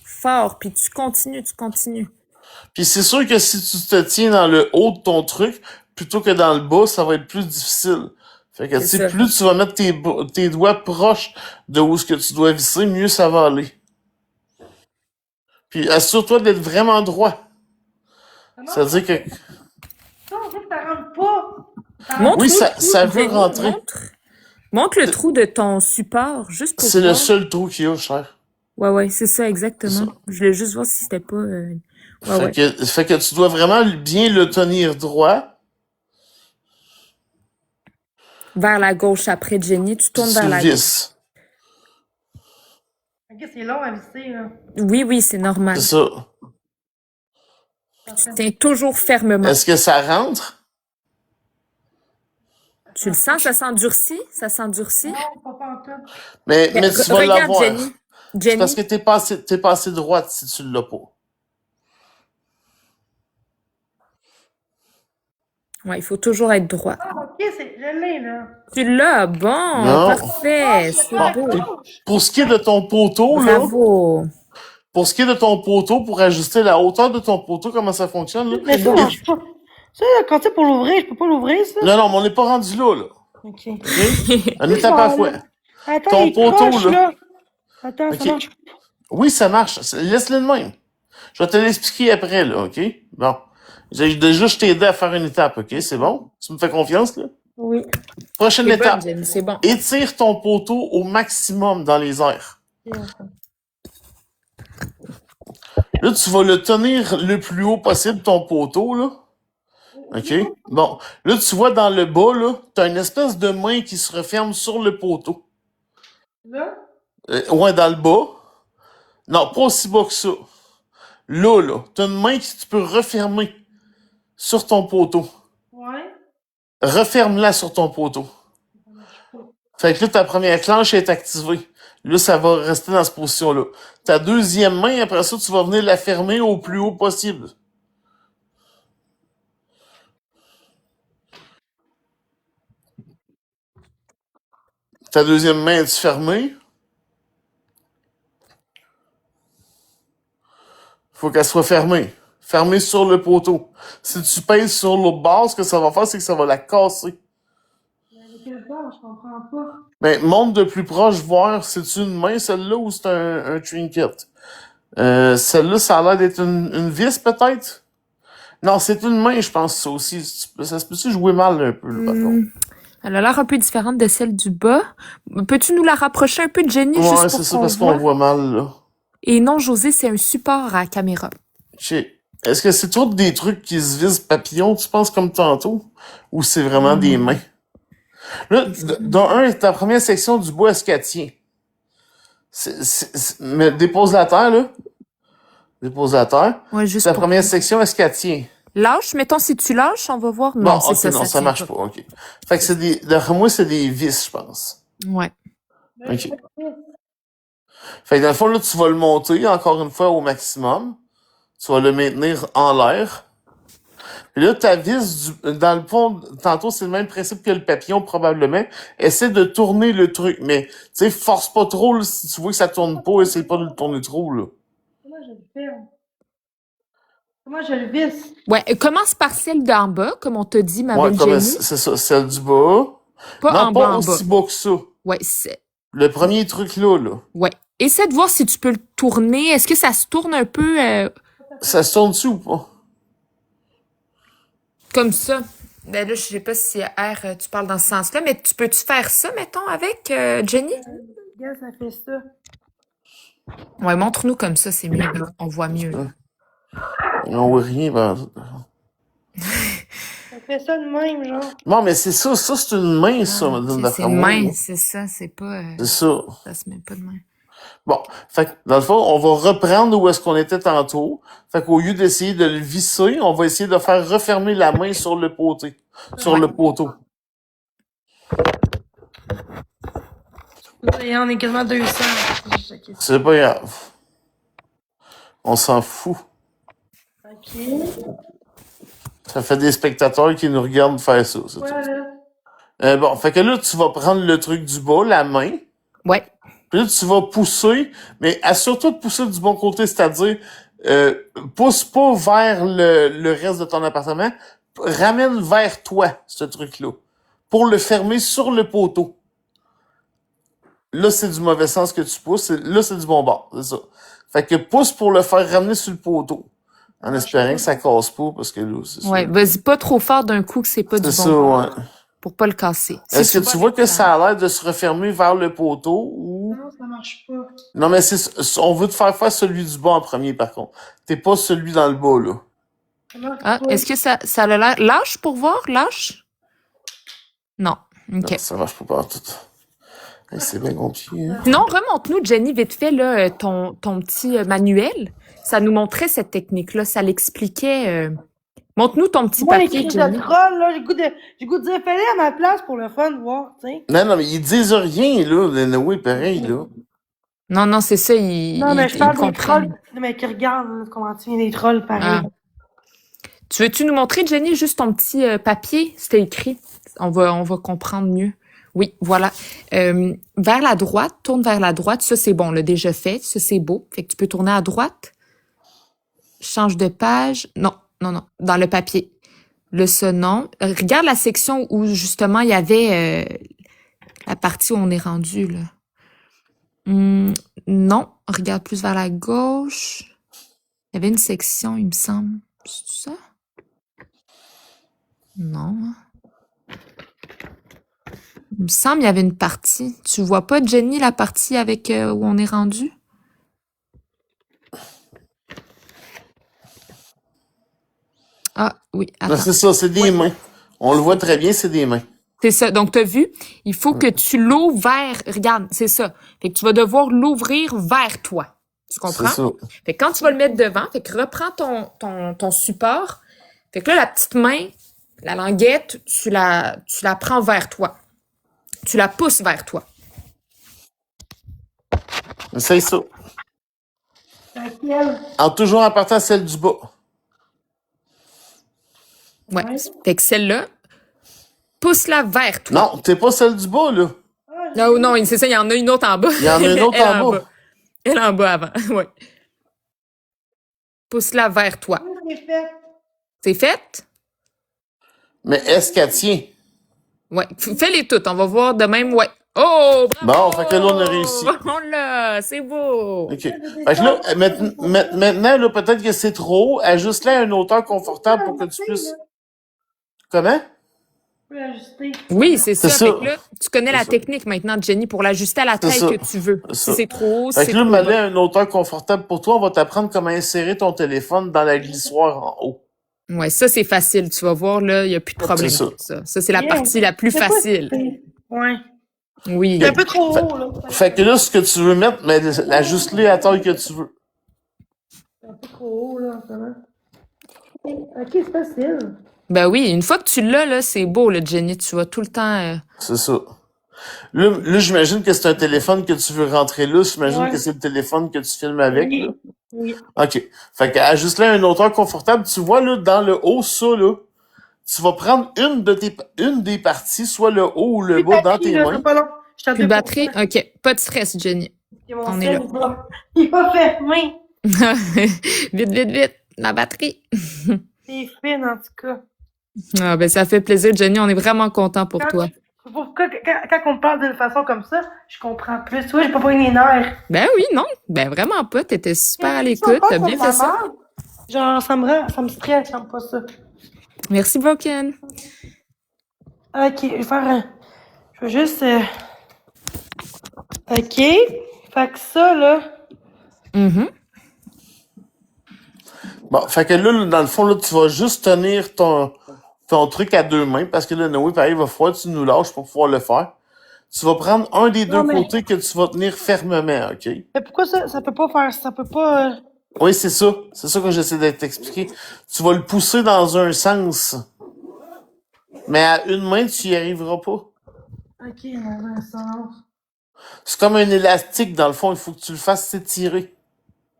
Speaker 2: fort, puis tu continues, tu continues.
Speaker 3: Puis c'est sûr que si tu te tiens dans le haut de ton truc, plutôt que dans le bas, ça va être plus difficile. Fait que, tu
Speaker 2: C'est
Speaker 3: sais,
Speaker 2: ça.
Speaker 3: plus tu vas mettre tes doigts proches de où ce que tu dois visser, mieux ça va aller. Puis assure-toi d'être vraiment droit.
Speaker 1: Ah non,
Speaker 3: C'est-à-dire que,
Speaker 1: ça, on dirait que ça rentre pas. Ça rentre
Speaker 3: oui,
Speaker 2: Montre-nous le
Speaker 3: ça
Speaker 2: trou,
Speaker 3: veut
Speaker 2: Jenny,
Speaker 3: rentrer.
Speaker 2: montre le trou de ton support, juste pour
Speaker 3: C'est le
Speaker 2: voir.
Speaker 3: seul trou qu'il y a, cher.
Speaker 2: Ouais, c'est ça,
Speaker 3: C'est
Speaker 2: exactement.
Speaker 3: ça.
Speaker 2: Je voulais juste voir si c'était pas... Ouais.
Speaker 3: Fait que tu dois vraiment bien le tenir droit,
Speaker 2: Vers la gauche après, Jenny, tu
Speaker 3: puis
Speaker 2: tournes
Speaker 3: tu
Speaker 2: vers
Speaker 3: le
Speaker 2: la gauche.
Speaker 3: visses.
Speaker 1: Ok, c'est long à visser, là.
Speaker 2: Oui, c'est
Speaker 3: C'est
Speaker 2: normal.
Speaker 3: ça.
Speaker 2: Tu tiens toujours fermement.
Speaker 3: Est-ce que ça rentre?
Speaker 2: Tu le sens, ça s'endurcit? Ça s'endurcit?
Speaker 1: Non, pas pantoute.
Speaker 3: Mais tu vas
Speaker 2: Regarde,
Speaker 3: l'avoir.
Speaker 2: Jenny.
Speaker 3: C'est parce
Speaker 2: Jenny,
Speaker 3: que t'es pas assez droite si tu l'as pas.
Speaker 2: ouais, il faut toujours être droit.
Speaker 1: Ah, ok, je l'ai, là.
Speaker 2: Tu l'as, bon,
Speaker 3: Non.
Speaker 2: parfait, c'est
Speaker 1: Ah,
Speaker 2: beau.
Speaker 3: Pour ce qui est de ton poteau, là,
Speaker 2: Bravo.
Speaker 3: pour ce qui est de ton poteau, pour ajuster la hauteur de ton poteau, comment ça fonctionne, là?
Speaker 1: Mais ça
Speaker 2: bon.
Speaker 1: marche pas. Ça, là, quand c'est pour l'ouvrir, je peux pas l'ouvrir, ça?
Speaker 3: Non, mais on n'est pas rendu là, là.
Speaker 1: Ok.
Speaker 3: OK? Une étape à la fois.
Speaker 1: Attends,
Speaker 3: Ton
Speaker 1: il est
Speaker 3: poteau,
Speaker 1: proche,
Speaker 3: là.
Speaker 1: là. Attends, ça
Speaker 3: OK.
Speaker 1: marche.
Speaker 3: Oui, ça marche. Laisse-le de même. Je vais te l'expliquer après, là, OK? Bon. Déjà, je t'ai aidé à faire une étape, OK? C'est bon? Tu me fais confiance, là?
Speaker 1: Oui.
Speaker 3: Prochaine
Speaker 2: C'est bon,
Speaker 3: étape.
Speaker 2: Jenny, c'est bon.
Speaker 3: Étire ton poteau au maximum dans les airs. Là, tu vas le tenir le plus haut possible, ton poteau, là. OK? Bon. Là, tu vois dans le bas, là, t'as une espèce de main qui se referme sur le poteau.
Speaker 1: Là?
Speaker 3: Ouais, dans le bas. Non, pas aussi bas que ça. Là, t'as une main que tu peux refermer sur ton poteau.
Speaker 1: Ouais.
Speaker 3: Referme-la sur ton poteau. Fait que là, ta première clenche est activée. Là, ça va rester dans cette position-là. Ta deuxième main, après ça, tu vas venir la fermer au plus haut possible. Ta deuxième main est fermée. Faut qu'elle soit fermée. Fermée sur le poteau. Si tu pèses sur l'autre base, ce que ça va faire, c'est que ça va la casser.
Speaker 1: Mais de quelle part? Je comprends pas.
Speaker 3: Ben, monte de plus proche, voir, c'est-tu une main, celle-là, ou c'est un trinket? Celle-là, ça a l'air d'être une vis, peut-être? Non, c'est une main, je pense, ça aussi. Ça se peut-tu jouer mal un peu, là, par contre?
Speaker 2: Elle a l'air un peu différente de celle du bas. Peux-tu nous la rapprocher un peu de Jenny, juste
Speaker 3: Ouais,
Speaker 2: pour
Speaker 3: c'est ça,
Speaker 2: qu'on
Speaker 3: parce
Speaker 2: voit?
Speaker 3: qu'on voit mal, là.
Speaker 2: Et non, José, c'est un support à caméra.
Speaker 3: Est-ce que c'est toujours des trucs qui se visent papillon, tu penses, comme tantôt? Ou c'est vraiment des mains? Là, dans ta première section du bois, est-ce qu'elle tient? Mais dépose la terre, là. Dépose la terre.
Speaker 2: Ouais, juste
Speaker 3: Ta
Speaker 2: pour...
Speaker 3: première section, est-ce qu'elle tient?
Speaker 2: Lâche, mettons, si tu lâches, on va voir.
Speaker 3: Bon,
Speaker 2: Non, c'est
Speaker 3: ok,
Speaker 2: ça,
Speaker 3: non, ça
Speaker 2: tient
Speaker 3: marche pas, ok. Fait que c'est d'après moi, c'est des vis, je pense.
Speaker 2: Ouais.
Speaker 3: Ok. Fait que dans le fond, là, tu vas le monter, encore une fois, au maximum. Tu vas le maintenir en l'air. Puis là, ta vis, dans le fond, tantôt, c'est le même principe que le papillon, probablement. Essaie de tourner le truc, mais, tu sais, force pas trop, là, si tu vois que ça tourne pas, essaye pas de le tourner trop, là.
Speaker 1: Comment je le ferme? Comment je le visse?
Speaker 2: Ouais, commence par celle d'en bas, comme on t'a dit, ma
Speaker 3: Ouais,
Speaker 2: belle
Speaker 3: comme,
Speaker 2: Jenny.
Speaker 3: c'est ça, celle du bas.
Speaker 2: Pas
Speaker 3: Non,
Speaker 2: en
Speaker 3: pas
Speaker 2: bas, en bas.
Speaker 3: aussi bas que ça.
Speaker 2: Ouais, c'est...
Speaker 3: Le premier truc là.
Speaker 2: Ouais. Essaie de voir si tu peux le tourner. Est-ce que ça se tourne un peu
Speaker 3: Ça se tourne dessus ou pas?
Speaker 2: comme ça? Ben là, je sais pas si R, tu parles dans ce sens-là, mais tu peux-tu faire ça, mettons, avec Jenny?
Speaker 1: Regarde, ça fait ça.
Speaker 2: Ouais, montre-nous comme ça, c'est mieux. Là. On voit mieux. Là.
Speaker 3: On voit rien, ben.
Speaker 1: Ça fait ça de même, genre.
Speaker 3: Non, mais c'est ça, c'est une main, ça, madame
Speaker 2: C'est
Speaker 3: d'après
Speaker 2: une
Speaker 3: moi.
Speaker 2: main, c'est ça, c'est pas...
Speaker 3: C'est ça.
Speaker 2: ça se met pas de main.
Speaker 3: Bon, fait que, dans le fond, on va reprendre où est-ce qu'on était tantôt. Fait qu'au lieu d'essayer de le visser, on va essayer de faire refermer la main sur le poteau. Sur le poteau.
Speaker 1: Et on est quasiment 200.
Speaker 3: C'est pas grave. On s'en fout.
Speaker 1: Ok.
Speaker 3: Ça fait des spectateurs qui nous regardent faire ça. C'est tout.
Speaker 1: Voilà.
Speaker 3: Bon, fait que là, tu vas prendre le truc du bas, la main,
Speaker 2: Ouais.
Speaker 3: puis là, tu vas pousser, mais assure-toi de pousser du bon côté, c'est-à-dire, pousse pas vers le reste de ton appartement, ramène vers toi, ce truc-là, pour le fermer sur le poteau. Là, c'est du mauvais sens que tu pousses, là, c'est du bon bord, c'est ça. Fait que pousse pour le faire ramener sur le poteau, en espérant que ça casse pas, parce que là, c'est
Speaker 2: Ouais,
Speaker 3: sûr.
Speaker 2: vas-y pas trop fort d'un coup que c'est pas du
Speaker 3: C'est
Speaker 2: bon
Speaker 3: ça,
Speaker 2: bord,
Speaker 3: ouais.
Speaker 2: pour pas le casser. Si
Speaker 3: Est-ce
Speaker 2: tu
Speaker 3: que
Speaker 2: vois
Speaker 3: tu vois
Speaker 2: avec
Speaker 3: que ça a l'air de se refermer vers le poteau ou...
Speaker 1: Non, ça marche pas.
Speaker 3: Non, mais on veut te faire celui du bas en premier, par contre. T'es pas celui dans le bas, là.
Speaker 1: Ça marche
Speaker 2: Ah,
Speaker 1: pas.
Speaker 2: est-ce que ça a l'air... Lâche pour voir, lâche? Non.
Speaker 3: Non,
Speaker 2: OK.
Speaker 3: ça marche pas partout. Hey, c'est bien compliqué, hein?
Speaker 2: Non, remonte-nous, Jenny, vite fait, là, ton petit manuel. Ça nous montrait cette technique-là, ça l'expliquait. Montre-nous ton petit
Speaker 1: Moi, les
Speaker 2: papier,
Speaker 1: crises
Speaker 2: Jenny.
Speaker 1: de troll, là, j'ai goût de dire, fais-les à ma place pour le fun, voir, tu sais.
Speaker 3: Non, mais ils disent rien, là. Oui, pareil, là.
Speaker 2: Non, non, c'est ça,
Speaker 1: Non, mais je
Speaker 2: ils
Speaker 1: parle des trolls,
Speaker 2: comprennent.
Speaker 1: mais qui regardent, là, comment tu viens des trolls, pareil.
Speaker 2: Ah. Tu veux-tu nous montrer, Jenny, juste ton petit papier? C'était écrit. On va comprendre mieux. Oui, voilà. Vers la droite, tourne vers la droite. Ça, c'est bon, on l'a déjà fait. Ça, c'est beau. Fait que tu peux tourner à droite. Change de page. Non, non, non. Dans le papier. Le ce non. Regarde la section où, justement, il y avait la partie où on est rendu, là. Non. Regarde plus vers la gauche. Il y avait une section, il me semble. C'est ça? Non. Il me semble qu'il y avait une partie. Tu vois pas, Jenny, la partie avec où on est rendu? Ah, oui,
Speaker 3: Non,
Speaker 2: attends.
Speaker 3: c'est ça, c'est des mains. On le voit très bien, c'est des mains.
Speaker 2: C'est ça. Donc, t'as vu? Il faut que tu l'ouvres vers... Regarde, c'est ça. Fait que tu vas devoir l'ouvrir vers toi. Tu comprends?
Speaker 3: C'est ça.
Speaker 2: Fait que quand tu vas le mettre devant, fait que reprends ton support. Fait que là, la petite main, la languette, tu la prends vers toi. Tu la pousses vers toi.
Speaker 3: C'est ça.
Speaker 1: Laquelle?
Speaker 3: Toujours en partant celle du bas.
Speaker 2: Ouais. Fait que celle-là, pousse-la vers toi.
Speaker 3: Non, t'es pas celle du bas, là.
Speaker 2: Non, non, c'est ça, il y en a une autre en bas.
Speaker 3: Il y en a une autre
Speaker 2: Elle
Speaker 3: en bas.
Speaker 2: Elle en bas avant, ouais. Pousse-la vers toi.
Speaker 1: C'est fait.
Speaker 2: C'est fait?
Speaker 3: Mais est-ce qu'elle tient?
Speaker 2: Ouais. Fais-les toutes, on va voir de même, ouais. Oh, bravo!
Speaker 3: Bon, fait que là, on a réussi.
Speaker 2: On l'a, c'est beau.
Speaker 3: OK. Fait que là, maintenant, là, peut-être que c'est trop haut. Ajuste-la à une hauteur confortable pour que tu puisses... Comment?
Speaker 1: Je peux l'ajuster.
Speaker 2: Oui, c'est ça.
Speaker 3: C'est
Speaker 2: Fait
Speaker 3: ça.
Speaker 2: que là, tu connais la
Speaker 3: C'est ça.
Speaker 2: technique maintenant, Jenny, pour l'ajuster à la
Speaker 3: C'est
Speaker 2: taille
Speaker 3: ça.
Speaker 2: que tu veux.
Speaker 3: C'est
Speaker 2: Si
Speaker 3: ça.
Speaker 2: c'est trop haut, si
Speaker 3: Fait
Speaker 2: c'est
Speaker 3: que là,
Speaker 2: trop
Speaker 3: m'aller
Speaker 2: bas.
Speaker 3: à une hauteur confortable pour toi, on va t'apprendre comment insérer ton téléphone dans la glissoire en haut.
Speaker 2: Ouais, ça, c'est facile. Tu vas voir, là, il n'y a plus de problème
Speaker 3: C'est ça.
Speaker 2: pour ça. Ça, c'est la
Speaker 1: Yeah.
Speaker 2: partie la plus
Speaker 1: C'est pas-
Speaker 2: facile.
Speaker 1: Ouais.
Speaker 2: Oui.
Speaker 1: C'est un peu trop haut, là.
Speaker 3: Fait que là, ce que tu veux mettre, mais ajuste-le à la taille que tu veux.
Speaker 1: C'est un peu trop haut, là, en ce moment. Ok, c'est facile.
Speaker 2: Ben oui, une fois que tu l'as, là, c'est beau, le Jenny. Tu vas tout le temps...
Speaker 3: C'est ça. Là, j'imagine que c'est un téléphone que tu veux rentrer là. J'imagine
Speaker 1: Ouais.
Speaker 3: que c'est le téléphone que tu filmes avec, là.
Speaker 1: Oui.
Speaker 3: OK. Fait que ajuste-le à une hauteur confortable. Tu vois, là, dans le haut, ça, là, tu vas prendre une des parties, soit le haut ou le bas, dans tes mains.
Speaker 1: C'est pas long. Je
Speaker 2: Plus de batterie? OK. Pas de stress, Jenny. On est là.
Speaker 1: Il va fermer.
Speaker 2: Vite, vite, vite. La batterie.
Speaker 1: C'est fine, en tout cas.
Speaker 2: Ah, ben, ça fait plaisir, Jenny. On est vraiment content pour toi.
Speaker 1: Pourquoi, quand on me parle d'une façon comme ça, je comprends plus. Tu vois, j'ai pas pris les nerfs.
Speaker 2: Ben oui, non. Ben vraiment pas. T'étais super à l'écoute. T'as bien fait ça.
Speaker 1: Genre, ça me stresse, j'aime pas ça.
Speaker 2: Merci, Broken.
Speaker 1: Ok, je vais faire je vais juste... Ok. Fait que ça, là...
Speaker 2: Mhm.
Speaker 3: Bon, fait que là, dans le fond, là, tu vas juste tenir ton truc à deux mains, parce que là, Noé, pareil, il va falloir que tu nous lâches pour pouvoir le faire. Tu vas prendre un des deux côtés que tu vas tenir fermement, OK?
Speaker 1: Mais pourquoi ça peut pas faire... Ça peut pas...
Speaker 3: Oui, c'est ça. C'est ça que j'essaie de t'expliquer. Tu vas le pousser dans un sens. Mais à une main, tu y arriveras pas.
Speaker 1: Ok, dans un sens.
Speaker 3: C'est comme un élastique, dans le fond. Il faut que tu le fasses s'étirer.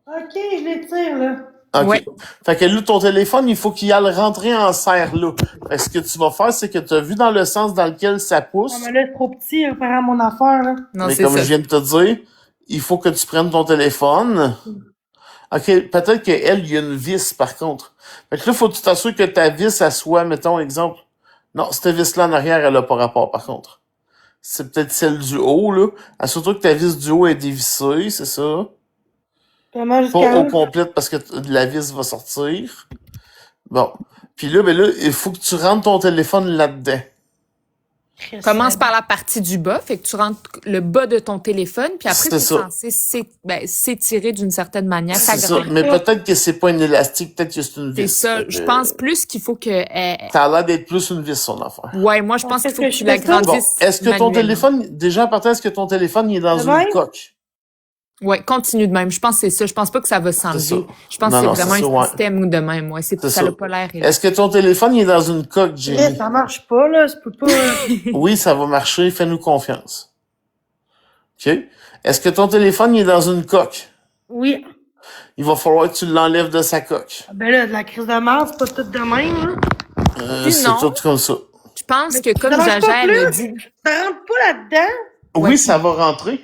Speaker 1: Ok, je l'étire, là.
Speaker 3: OK.
Speaker 2: Ouais.
Speaker 3: Fait que là, ton téléphone, il faut qu'il aille rentrer en serre là. Fait que ce que tu vas faire, c'est que tu as vu dans le sens dans lequel ça
Speaker 1: Non,
Speaker 3: pousse,
Speaker 1: mais là, c'est trop petit, par à mon affaire, là.
Speaker 2: Non,
Speaker 3: mais
Speaker 2: c'est
Speaker 3: comme
Speaker 2: ça.
Speaker 3: je viens de te dire, il faut que tu prennes ton téléphone. OK, peut-être qu'elle, il y a une vis, par contre. Fait que là, faut que tu t'assures que ta vis, elle soit, mettons, exemple. Non, cette vis-là en arrière, elle a pas rapport, par contre. C'est peut-être celle du haut, là. Assure-toi que ta vis du haut est dévissée, c'est ça.
Speaker 1: Vraiment
Speaker 3: Pas
Speaker 1: jusqu'à
Speaker 3: au
Speaker 1: où?
Speaker 3: complète parce que la vis va sortir. Bon. Puis là, ben là, il faut que tu rentres ton téléphone là-dedans.
Speaker 2: Commence par la partie du bas, fait que tu rentres le bas de ton téléphone, puis après,
Speaker 3: C'est
Speaker 2: c'est
Speaker 3: ça.
Speaker 2: censé s'étirer d'une certaine manière,
Speaker 3: C'est ça.
Speaker 2: s'agrandir.
Speaker 3: Mais peut-être que c'est pas une élastique, peut-être que c'est une
Speaker 2: C'est
Speaker 3: vis.
Speaker 2: ça.
Speaker 3: Fait
Speaker 2: Je
Speaker 3: que
Speaker 2: pense plus qu'il faut que...
Speaker 3: ça a l'air d'être plus une vis, son affaire.
Speaker 2: Ouais, moi, je pense qu'il
Speaker 1: Est-ce
Speaker 2: faut
Speaker 1: que
Speaker 2: que
Speaker 1: je
Speaker 2: tu
Speaker 1: fais ça?
Speaker 3: Bon,
Speaker 2: l'agrandisses
Speaker 3: est-ce que ton
Speaker 2: manuellement.
Speaker 3: téléphone, déjà en partant, est-ce que ton téléphone, il est dans
Speaker 1: De
Speaker 3: une
Speaker 1: même?
Speaker 3: coque?
Speaker 2: Ouais, continue de même. Je pense que c'est ça. Je pense pas que ça va
Speaker 3: C'est ça.
Speaker 2: s'enlever. Je pense
Speaker 3: Non,
Speaker 2: que
Speaker 3: non,
Speaker 2: c'est
Speaker 3: c'est
Speaker 2: vraiment
Speaker 3: ça,
Speaker 2: un
Speaker 3: ouais.
Speaker 2: système ou de même. Ouais,
Speaker 3: C'est
Speaker 2: ça
Speaker 3: ça.
Speaker 2: n'a pas l'air.
Speaker 3: Est-ce que ton téléphone, il est dans une coque,
Speaker 1: Eh,
Speaker 3: Jenny?
Speaker 1: ça marche pas, là, ça peut pas...
Speaker 3: Oui, ça va marcher, fais-nous confiance. OK? Est-ce que ton téléphone, il est dans une coque?
Speaker 1: Oui.
Speaker 3: Il va falloir que tu l'enlèves de sa coque.
Speaker 1: Ah, ben là, de la crise de Mars, c'est pas tout de même, là.
Speaker 2: Puis
Speaker 3: C'est
Speaker 2: non.
Speaker 3: tout comme ça.
Speaker 2: Je pense
Speaker 1: Mais
Speaker 2: que
Speaker 1: ça
Speaker 2: comme
Speaker 1: rentre
Speaker 2: Jaja
Speaker 1: pas
Speaker 2: elle a
Speaker 1: plus.
Speaker 2: dit.
Speaker 1: Ça rentre pas là-dedans.
Speaker 3: Oui,
Speaker 2: Ouais.
Speaker 3: ça va rentrer.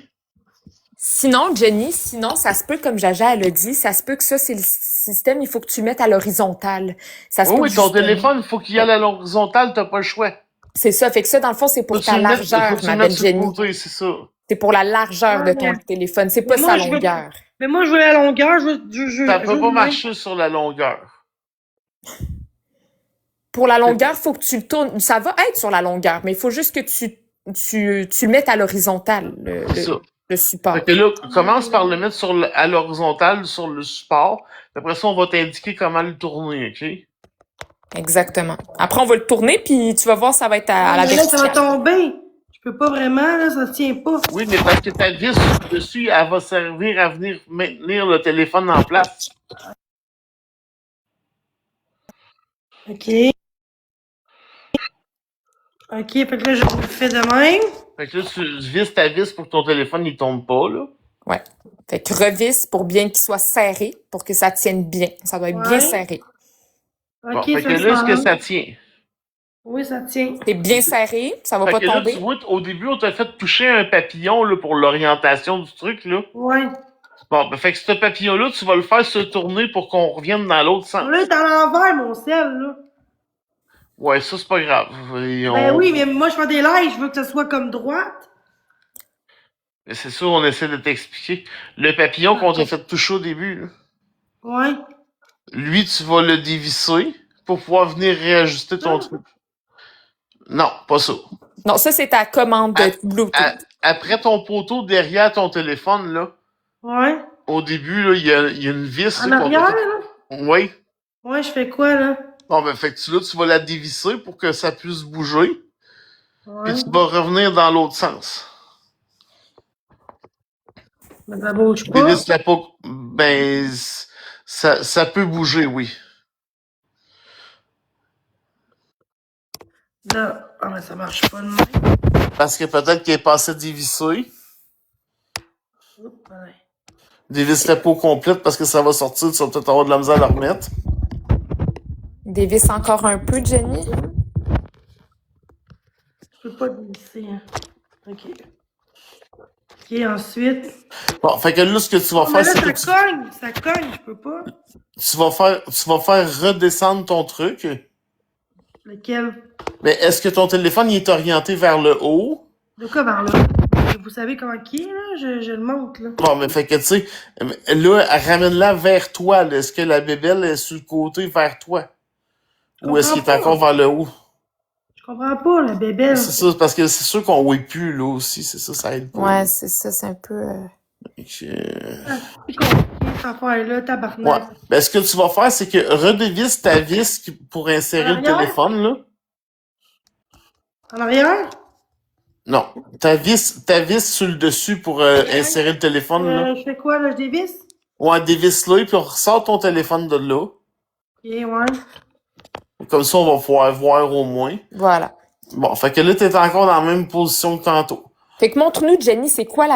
Speaker 2: Sinon, Jenny, ça se peut, comme Jaja elle a dit, ça se peut que ça, c'est le système, il faut que tu le mettes à l'horizontale. Ça se
Speaker 3: Oui,
Speaker 2: peut
Speaker 3: oui,
Speaker 2: que
Speaker 3: ton
Speaker 2: justement-
Speaker 3: téléphone, il faut qu'il aille à l'horizontale, t'as pas le choix.
Speaker 2: C'est ça. Fait que ça, dans le fond, c'est pour
Speaker 3: Faut que
Speaker 2: ta
Speaker 3: tu le mettes, faut
Speaker 2: largeur,
Speaker 3: que tu
Speaker 2: ma
Speaker 3: le mettes
Speaker 2: belle
Speaker 3: sur le
Speaker 2: Jenny.
Speaker 3: côté, c'est ça.
Speaker 2: C'est pour la largeur de
Speaker 1: Ouais,
Speaker 2: ton
Speaker 1: mais-
Speaker 2: téléphone. C'est pas
Speaker 1: Mais
Speaker 2: sa
Speaker 1: moi, je veux-
Speaker 2: longueur.
Speaker 1: Mais moi, je veux la longueur, je
Speaker 3: Ça peut
Speaker 1: veux
Speaker 3: pas
Speaker 1: le
Speaker 3: marcher sur la longueur.
Speaker 2: Pour la longueur, faut que tu le tournes. Ça va être sur la longueur, mais il faut juste que tu le mettes à l'horizontale,
Speaker 3: C'est ça.
Speaker 2: le support.
Speaker 3: Fait que là, commence par le mettre à l'horizontale sur le support. Puis après ça, on va t'indiquer comment le tourner, OK?
Speaker 2: Exactement. Après, on va le tourner, puis tu vas voir, ça va être à la
Speaker 1: Mais là, ça va
Speaker 2: verticale.
Speaker 1: tomber. Je peux pas vraiment, là, ça tient pas.
Speaker 3: Oui, mais parce que ta vis dessus, elle va servir à venir maintenir le téléphone en place.
Speaker 1: OK. OK, fait que là, je le fais de même.
Speaker 3: Fait que là, tu vises ta vis pour que ton téléphone, il tombe pas, là.
Speaker 2: Ouais. Fait que revisse pour bien qu'il soit serré, pour que ça tienne bien. Ça doit être bien
Speaker 1: Ouais.
Speaker 2: serré.
Speaker 1: OK,
Speaker 3: Bon, fait que
Speaker 1: ça
Speaker 3: là,
Speaker 1: se
Speaker 3: est-ce que
Speaker 1: passe.
Speaker 3: ça tient?
Speaker 1: Oui, ça tient.
Speaker 2: C'est bien serré, ça va
Speaker 3: Fait
Speaker 2: pas
Speaker 3: que là,
Speaker 2: tomber.
Speaker 3: tu vois, au début, on t'a fait toucher un papillon, là, pour l'orientation du truc, là.
Speaker 1: Ouais.
Speaker 3: Bon, ben, fait que ce papillon-là, tu vas le faire se tourner pour qu'on revienne dans l'autre sens.
Speaker 1: Là, il est à l'envers, mon sel, là.
Speaker 3: Ouais, ça, c'est pas grave. Et
Speaker 1: Ben
Speaker 3: on-
Speaker 1: oui, mais moi, je fais des lives, je veux que ça soit comme droite.
Speaker 3: Mais c'est sûr, on essaie de t'expliquer. Le papillon qu'on t'a fait toucher au début, là,
Speaker 1: Ouais.
Speaker 3: lui, tu vas le dévisser pour pouvoir venir réajuster ton truc. Non, pas ça.
Speaker 2: Non, ça, c'est ta commande de Bluetooth.
Speaker 3: Après ton poteau derrière ton téléphone, là,
Speaker 1: Ouais.
Speaker 3: au début, là, il y a une vis.
Speaker 1: En
Speaker 3: là, qu'on
Speaker 1: arrière,
Speaker 3: t'a fait-
Speaker 1: là.
Speaker 3: Oui.
Speaker 1: Ouais, je fais quoi, là?
Speaker 3: Bon, ben, fait que là, tu vas la dévisser pour que ça puisse bouger.
Speaker 1: Ouais.
Speaker 3: Puis tu vas revenir dans l'autre sens.
Speaker 1: Mais ça bouge pas.
Speaker 3: Dévisse la pas. Ben, ça peut bouger, oui.
Speaker 1: Là. Ah, mais ça marche pas de même.
Speaker 3: Parce que peut-être qu'elle est passée dévissée.
Speaker 1: Oups, ouais.
Speaker 3: Dévisse la peau complète parce que ça va sortir, tu vas peut-être avoir de la misère à la remettre.
Speaker 2: Dévisse encore un peu, Jenny.
Speaker 1: Je peux pas glisser, hein. OK. OK, ensuite.
Speaker 3: Bon, fait que là, ce que tu vas
Speaker 1: Oh, mais
Speaker 3: faire,
Speaker 1: là,
Speaker 3: c'est que
Speaker 1: ça cogne, je peux pas.
Speaker 3: tu vas faire redescendre ton truc.
Speaker 1: Lequel?
Speaker 3: Mais est-ce que ton téléphone, il est orienté vers le haut?
Speaker 1: De quoi vers là? Vous savez comment qui est, là? Je le montre, là.
Speaker 3: Bon, mais fait que, tu sais, là, ramène-la vers toi, là. Est-ce que la bébelle est sur le côté vers toi? Ou est-ce qu'il est
Speaker 1: comprends
Speaker 3: encore
Speaker 1: pas.
Speaker 3: vers le haut?
Speaker 1: Je comprends pas, la bébelle.
Speaker 3: C'est ça, parce que c'est sûr qu'on voit plus, là, aussi. C'est ça, ça aide pas.
Speaker 2: Ouais, c'est ça, c'est un peu...
Speaker 3: Fait que,
Speaker 1: C'est compliqué, cette affaire-là,
Speaker 3: ouais.
Speaker 1: tabarnak.
Speaker 3: Ben, ce que tu vas faire, c'est que redévisse ta vis pour insérer
Speaker 1: En
Speaker 3: le
Speaker 1: arrière?
Speaker 3: téléphone, là.
Speaker 1: En arrière?
Speaker 3: Non. Ta vis sur le dessus pour insérer le téléphone, là.
Speaker 1: Je fais quoi, là? Je dévisse?
Speaker 3: Ouais, dévisse-le, puis on ressort ton téléphone de là.
Speaker 1: OK, ouais.
Speaker 3: Comme ça, on va pouvoir voir au moins.
Speaker 2: Voilà.
Speaker 3: Bon, fait que là, t'es encore dans la même position que tantôt.
Speaker 2: Fait que montre-nous, Jenny, c'est quoi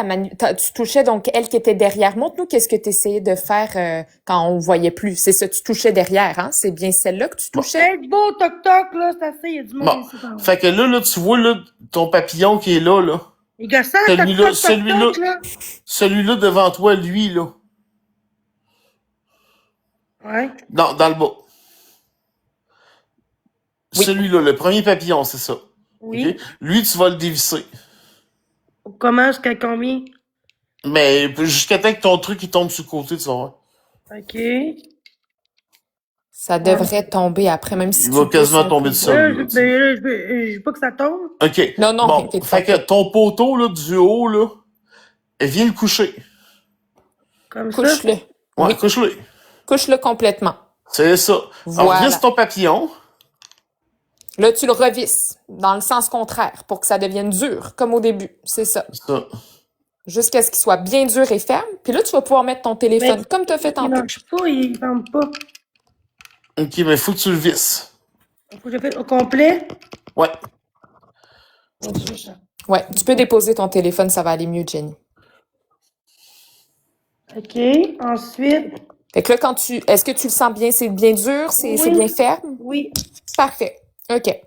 Speaker 2: tu touchais donc elle qui était derrière. Montre-nous qu'est-ce que tu essayais de faire quand on voyait plus. C'est ça, tu touchais derrière, hein? C'est bien celle-là que tu
Speaker 3: Bon.
Speaker 2: touchais?
Speaker 1: Hey, beau toc-toc, là, c'est assez, il y a du monde
Speaker 3: Bon.
Speaker 1: ici. Pardon.
Speaker 3: Fait que là, tu vois, là, ton papillon qui est là, là.
Speaker 1: Les gars, ça,
Speaker 3: Celui-là,
Speaker 1: toc-toc,
Speaker 3: celui-là,
Speaker 1: toc-toc, là.
Speaker 3: celui-là devant toi, lui, là.
Speaker 1: Ouais.
Speaker 3: Dans le bas.
Speaker 2: Oui.
Speaker 3: Celui-là, le premier papillon, c'est ça.
Speaker 1: Oui.
Speaker 3: OK? Lui, tu vas le dévisser.
Speaker 1: Comment, jusqu'à combien?
Speaker 3: Mais jusqu'à temps que ton truc il tombe sur le côté, tu vas voir.
Speaker 1: OK.
Speaker 2: Ça devrait tomber après, même si
Speaker 3: Il
Speaker 2: tu
Speaker 3: va
Speaker 2: pousses
Speaker 3: quasiment
Speaker 2: un
Speaker 3: tomber
Speaker 2: peu.
Speaker 3: de sol.
Speaker 1: Là, je veux pas que ça tombe.
Speaker 3: OK.
Speaker 2: Non, non,
Speaker 3: Bon,
Speaker 2: t'inquiète
Speaker 3: fait
Speaker 2: pas.
Speaker 3: que ton poteau, là, du haut, là, viens le coucher.
Speaker 1: Comme ça.
Speaker 2: Couche-le.
Speaker 3: Ouais,
Speaker 2: Oui,
Speaker 3: couche-le.
Speaker 2: couche-le complètement.
Speaker 3: C'est ça. Alors,
Speaker 2: Voilà.
Speaker 3: visse ton papillon.
Speaker 2: Là, tu le revisses dans le sens contraire pour que ça devienne dur, comme au début. C'est ça.
Speaker 3: Ça.
Speaker 2: Jusqu'à ce qu'il soit bien dur et ferme. Puis là, tu vas pouvoir mettre ton téléphone comme tu as fait
Speaker 1: Il
Speaker 2: tantôt.
Speaker 1: marche pas, il ferme pas.
Speaker 3: OK, mais faut que tu le visses.
Speaker 1: Faut que je fasse au complet.
Speaker 3: Ouais.
Speaker 2: Ouais, tu peux déposer ton téléphone, ça va aller mieux, Jenny.
Speaker 1: OK. Ensuite.
Speaker 2: Fait que là, est-ce que tu le sens bien? C'est bien dur? C'est
Speaker 1: Oui.
Speaker 2: bien ferme?
Speaker 1: Oui.
Speaker 2: Parfait. OK.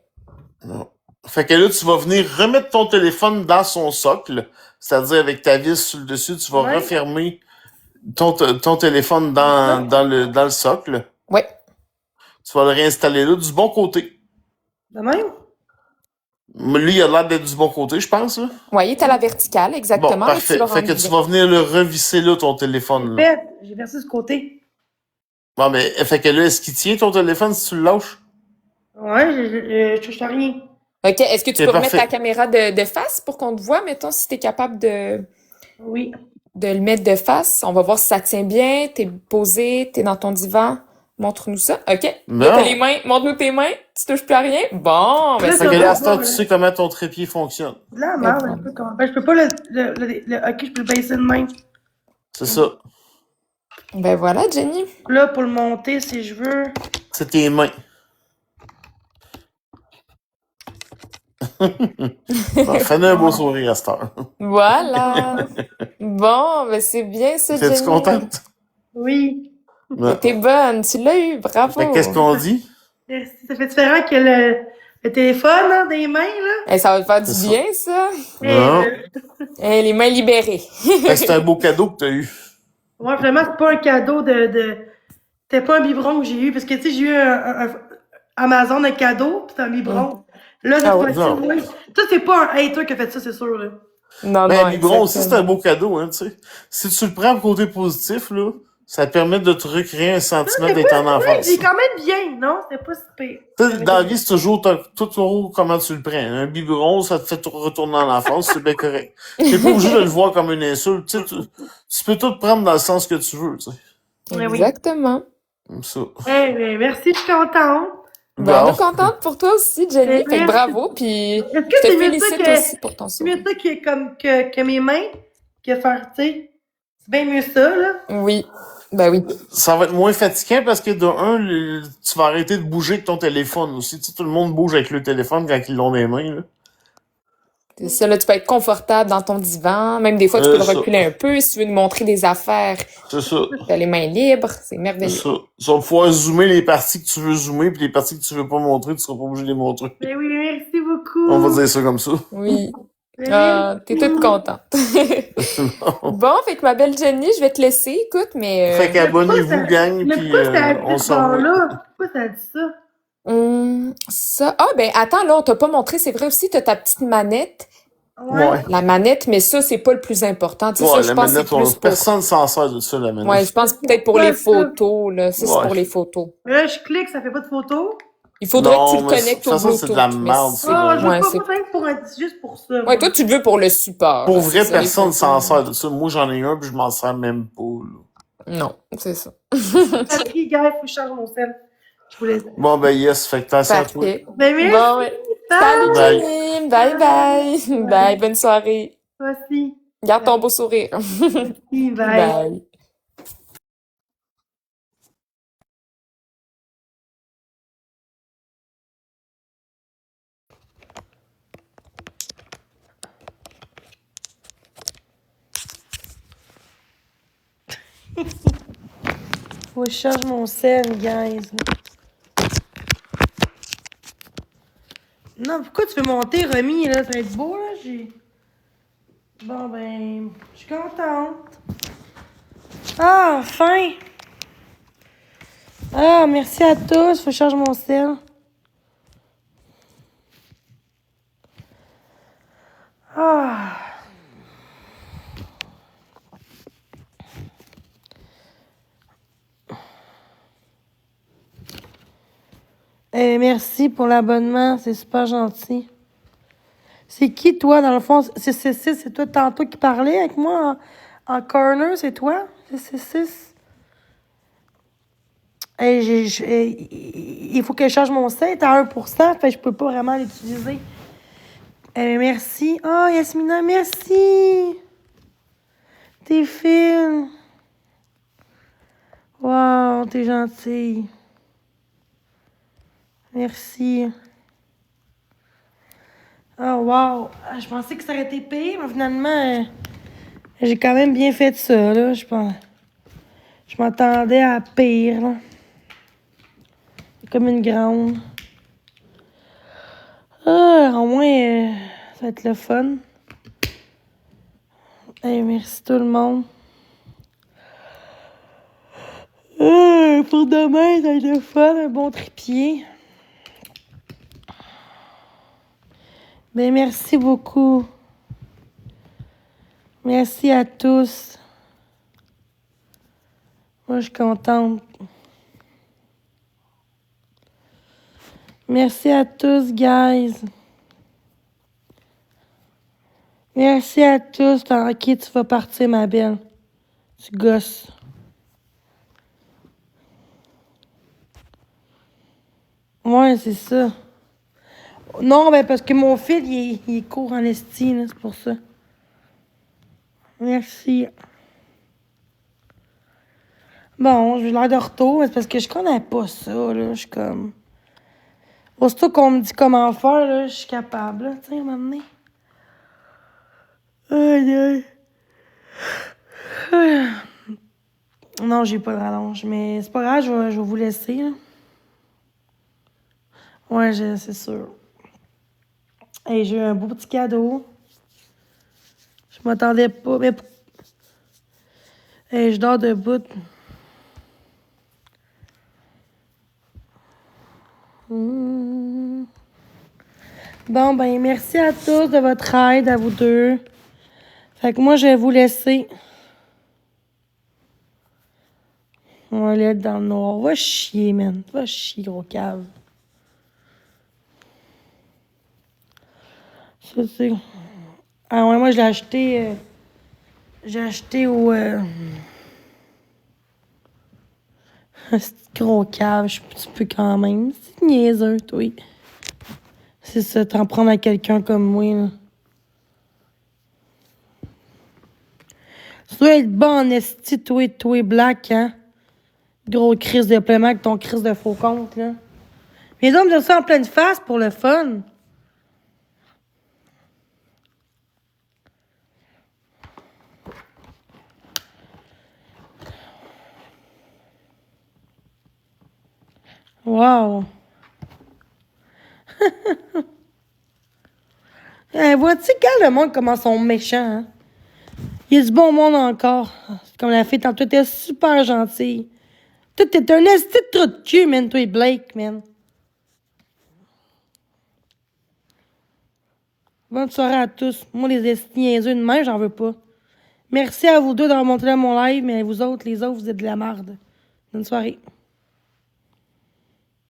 Speaker 3: Bon. Fait que là, tu vas venir remettre ton téléphone dans son socle. C'est-à-dire, avec ta vis sur le dessus, tu vas
Speaker 1: Ouais.
Speaker 3: refermer ton téléphone dans le socle.
Speaker 2: Ouais.
Speaker 3: Tu vas le réinstaller là, du bon côté.
Speaker 1: De même?
Speaker 3: Lui, il a l'air d'être du bon côté, je pense, là.
Speaker 2: Ouais, il est à la verticale, exactement.
Speaker 3: Bon,
Speaker 2: Là,
Speaker 3: parfait.
Speaker 2: tu le
Speaker 3: Fait que
Speaker 2: rentres
Speaker 3: tu
Speaker 2: bien.
Speaker 3: vas venir le revisser là, ton téléphone, là.
Speaker 1: J'ai versé ce côté.
Speaker 3: Bon, mais, fait que là, est-ce qu'il tient ton téléphone si tu le lâches?
Speaker 1: Ouais, je touche à rien.
Speaker 2: OK. Est-ce que tu
Speaker 3: C'est
Speaker 2: peux remettre
Speaker 3: parfait.
Speaker 2: ta caméra de face pour qu'on te voit? Mettons, si tu es capable
Speaker 1: Oui.
Speaker 2: de le mettre de face. On va voir si ça tient bien. T'es posé, t'es dans ton divan. Montre-nous ça. OK. Là, t'as
Speaker 3: Non.
Speaker 2: les mains. Montre-nous tes mains. Tu touches plus à rien. Bon, ben
Speaker 1: Là,
Speaker 3: Fait
Speaker 2: c'est
Speaker 3: que
Speaker 1: ça
Speaker 3: là,
Speaker 1: va
Speaker 3: à ce temps,
Speaker 1: pas,
Speaker 3: tu
Speaker 1: là.
Speaker 3: sais comment ton trépied fonctionne.
Speaker 1: De la
Speaker 2: Mais
Speaker 1: merde, un peu comme. Ben, je peux pas OK, je peux le baisser de même.
Speaker 3: C'est ça.
Speaker 2: Ben voilà, Jenny.
Speaker 1: Là, pour le monter, si je veux.
Speaker 3: C'est tes mains. Bon, fais-nous un beau sourire à cette heure.
Speaker 2: Voilà. Bon, ben c'est bien ça,
Speaker 3: T'es-tu
Speaker 2: Jenny.
Speaker 3: contente?
Speaker 1: Oui.
Speaker 3: Ouais.
Speaker 2: T'es bonne. Tu l'as eu. Bravo.
Speaker 3: Fait que qu'est-ce qu'on dit?
Speaker 1: Ça fait différent que le téléphone, hein, des mains, là.
Speaker 2: Eh, ça va te faire du
Speaker 3: C'est ça.
Speaker 2: bien, ça.
Speaker 3: Non.
Speaker 2: Eh, les mains libérées.
Speaker 3: Fait que c'est un beau cadeau que t'as eu.
Speaker 1: Moi, vraiment, c'est pas un cadeau C'était pas un biberon que j'ai eu, parce que, tu sais, j'ai eu un Amazon, un cadeau, pis c'est un biberon. Là, cette
Speaker 2: Ah ouais.
Speaker 1: fois-ci,
Speaker 3: Non.
Speaker 1: oui. Ça, c'est pas un hater qui a fait ça, c'est sûr, là.
Speaker 2: Non,
Speaker 3: Ben,
Speaker 2: non,
Speaker 3: biberon aussi, c'est un
Speaker 2: exactement.
Speaker 3: beau cadeau, hein, tu sais. Si tu le prends au côté positif, là, ça te permet de te recréer un sentiment
Speaker 1: C'est
Speaker 3: d'être
Speaker 1: pas
Speaker 3: en
Speaker 1: si
Speaker 3: enfance.
Speaker 1: pire, j'ai quand même bien, non? C'était pas si pire.
Speaker 3: Tu sais, dans la vie, c'est toujours comment tu le prends. Un biberon, ça te fait retourner en enfance, c'est bien correct. T'es pas obligé de le voir comme une insulte, tu sais. Tu peux tout prendre dans le sens que tu veux, tu sais.
Speaker 1: Ouais, oui.
Speaker 2: Exactement.
Speaker 3: Comme ça.
Speaker 1: Eh ben, merci, je suis contente.
Speaker 2: Ben, on
Speaker 3: Bon.
Speaker 2: est contente pour toi aussi, Jenny. Fait que
Speaker 1: Merci.
Speaker 2: bravo, puis
Speaker 1: Est-ce
Speaker 2: je
Speaker 1: que
Speaker 2: te
Speaker 1: c'est mieux ça
Speaker 2: félicite
Speaker 1: que,
Speaker 2: aussi pour ton
Speaker 1: c'est mieux
Speaker 2: sourire.
Speaker 1: ça que mes mains, que faire, tu sais? C'est bien mieux ça, là.
Speaker 2: Oui. Ben oui.
Speaker 3: Ça va être moins fatigant parce que de un, tu vas arrêter de bouger avec ton téléphone aussi. Tu sais, tout le monde bouge avec le téléphone quand ils l'ont dans les mains, là.
Speaker 2: C'est ça, là, tu peux être confortable dans ton divan. Même des fois, tu peux le
Speaker 3: Ça.
Speaker 2: reculer un peu si tu veux nous montrer des affaires.
Speaker 3: C'est ça.
Speaker 2: T'as les mains libres. C'est
Speaker 3: C'est
Speaker 2: merveilleux.
Speaker 3: ça. Tu vas pouvoir zoomer les parties que tu veux zoomer, puis les parties que tu veux pas montrer, tu seras pas obligé de les montrer.
Speaker 1: Ben oui, merci beaucoup.
Speaker 3: On va dire ça comme ça.
Speaker 2: Oui.
Speaker 1: Ben
Speaker 2: Ah, t'es
Speaker 1: merci.
Speaker 2: toute contente. Bon, fait que ma belle Jenny, je vais te laisser, écoute, mais...
Speaker 3: Fait qu'abonnez-vous, gang,
Speaker 1: Mais
Speaker 3: puis
Speaker 1: pourquoi ça a
Speaker 3: on
Speaker 1: dit
Speaker 3: s'en
Speaker 1: ça,
Speaker 3: va.
Speaker 1: là? Pourquoi ça a dit ça?
Speaker 2: ça... Ah, ben attends, là, on t'a pas montré, c'est vrai aussi, t'as ta petite manette.
Speaker 3: Ouais.
Speaker 2: La manette, mais ça, c'est pas le plus important. Tu sais,
Speaker 3: Ouais,
Speaker 2: ça, je
Speaker 3: la
Speaker 2: pense que c'est
Speaker 3: manette,
Speaker 2: plus pour...
Speaker 3: personne s'en sert de ça, la manette.
Speaker 2: Ouais, je pense peut-être pour
Speaker 1: Ouais,
Speaker 2: les
Speaker 1: ça.
Speaker 2: photos, là. Ça, c'est
Speaker 3: Ouais.
Speaker 2: pour les photos.
Speaker 1: Mais là, je clique, ça fait pas de photo.
Speaker 2: Il faudrait que tu le
Speaker 3: Non, mais
Speaker 2: connectes
Speaker 3: de
Speaker 2: au
Speaker 3: toute façon, c'est de
Speaker 2: Bluetooth.
Speaker 3: la
Speaker 2: mais
Speaker 3: merde,
Speaker 2: c'est-
Speaker 3: ça.
Speaker 1: Ah, je veux
Speaker 2: Ouais,
Speaker 1: pas,
Speaker 2: c'est...
Speaker 1: pas rien pour juste pour ça.
Speaker 2: Ouais,
Speaker 1: moi.
Speaker 2: toi, tu le veux pour le support.
Speaker 3: Pour
Speaker 2: là,
Speaker 3: vrai,
Speaker 2: c'est ça, les
Speaker 3: personne s'en
Speaker 2: photos.
Speaker 3: sert de ça. Moi, j'en ai un, puis je m'en sers même pas, là.
Speaker 2: Non, c'est ça.
Speaker 1: Batterie, gars, il faut que je charge mon sel. Je vous laisse.
Speaker 3: Bon, ben, yes, fait que attention à toi.
Speaker 2: Parfait.
Speaker 1: Ben, merci.
Speaker 2: Bon, ouais. Salut,
Speaker 3: Bye.
Speaker 2: Jenny. Bye, bye. Bye, bonne soirée.
Speaker 1: Toi aussi.
Speaker 2: Garde ton beau sourire.
Speaker 1: Merci, bye.
Speaker 2: Bye.
Speaker 1: Faut que je charge mon sel, guys. Non, pourquoi tu veux monter, Romy, là? Ça va être beau, là? Bon, ben, je suis contente. Ah, enfin! Ah, merci à tous. Faut que je charge mon sel. Ah! Merci pour l'abonnement, c'est super gentil. C'est qui, toi, dans le fond? C'est toi tantôt qui parlais avec moi en corner, c'est toi? C'est il faut que je change mon site à 1%, fait que je peux pas vraiment l'utiliser. Merci. Oh, Yasmina, merci! T'es fine. Wow, t'es gentille. Merci. Oh, wow. Je pensais que ça aurait été payé, mais finalement, j'ai quand même bien fait ça, là. Je m'attendais à pire, là. Comme une grande. Ah, au moins, ça va être le fun. Merci tout le monde. Pour demain, ça va être le fun, un bon trépied. Ben, merci beaucoup. Merci à tous. Moi, je suis contente. Merci à tous, guys. Merci à tous. Dans qui tu vas partir, ma belle? Tu gosses. Ouais, c'est ça. Non, ben parce que mon fil, il est court en esti, là, c'est pour ça. Merci. Bon, j'ai l'air de retour, mais c'est parce que je connais pas ça, là. Je suis comme... Aussitôt qu'on me dit comment faire, là, je suis capable, là. Tu sais, à un moment donné. Aïe, aïe. Non, j'ai pas de rallonge, mais c'est pas grave, je vais vous laisser, là. Ouais, c'est sûr. Hey, j'ai eu un beau petit cadeau. Je m'attendais pas, mais... Hey, je dors debout. Bon, ben, merci à tous de votre aide, à vous deux. Fait que moi, je vais vous laisser. On va aller être dans le noir. Va chier, man. Va chier, gros cave. Ça, c'est... Ah ouais, moi, je l'ai acheté... J'ai acheté au... C'est gros cave, je suis un petit peu quand même. C'est niaiseux, toi. C'est ça, t'en prendre à quelqu'un comme moi, là. Tu dois être bon en esti, toi, black, hein? Gros crise de paiement avec ton crise de faux compte, là. Les hommes de ça en pleine face pour le fun. Wow. Vois-tu, quel le monde comment ils sont méchants, hein? Il y a du bon monde encore. Comme la fille tantôt, t'es super gentille. Toi, t'es un esti de trou de cul, man, toi, Blake, man. Bonne soirée à tous. Moi, les estis niaiseux de même, j'en veux pas. Merci à vous deux d'avoir montré mon live, mais vous autres, les autres, vous êtes de la merde. Bonne soirée.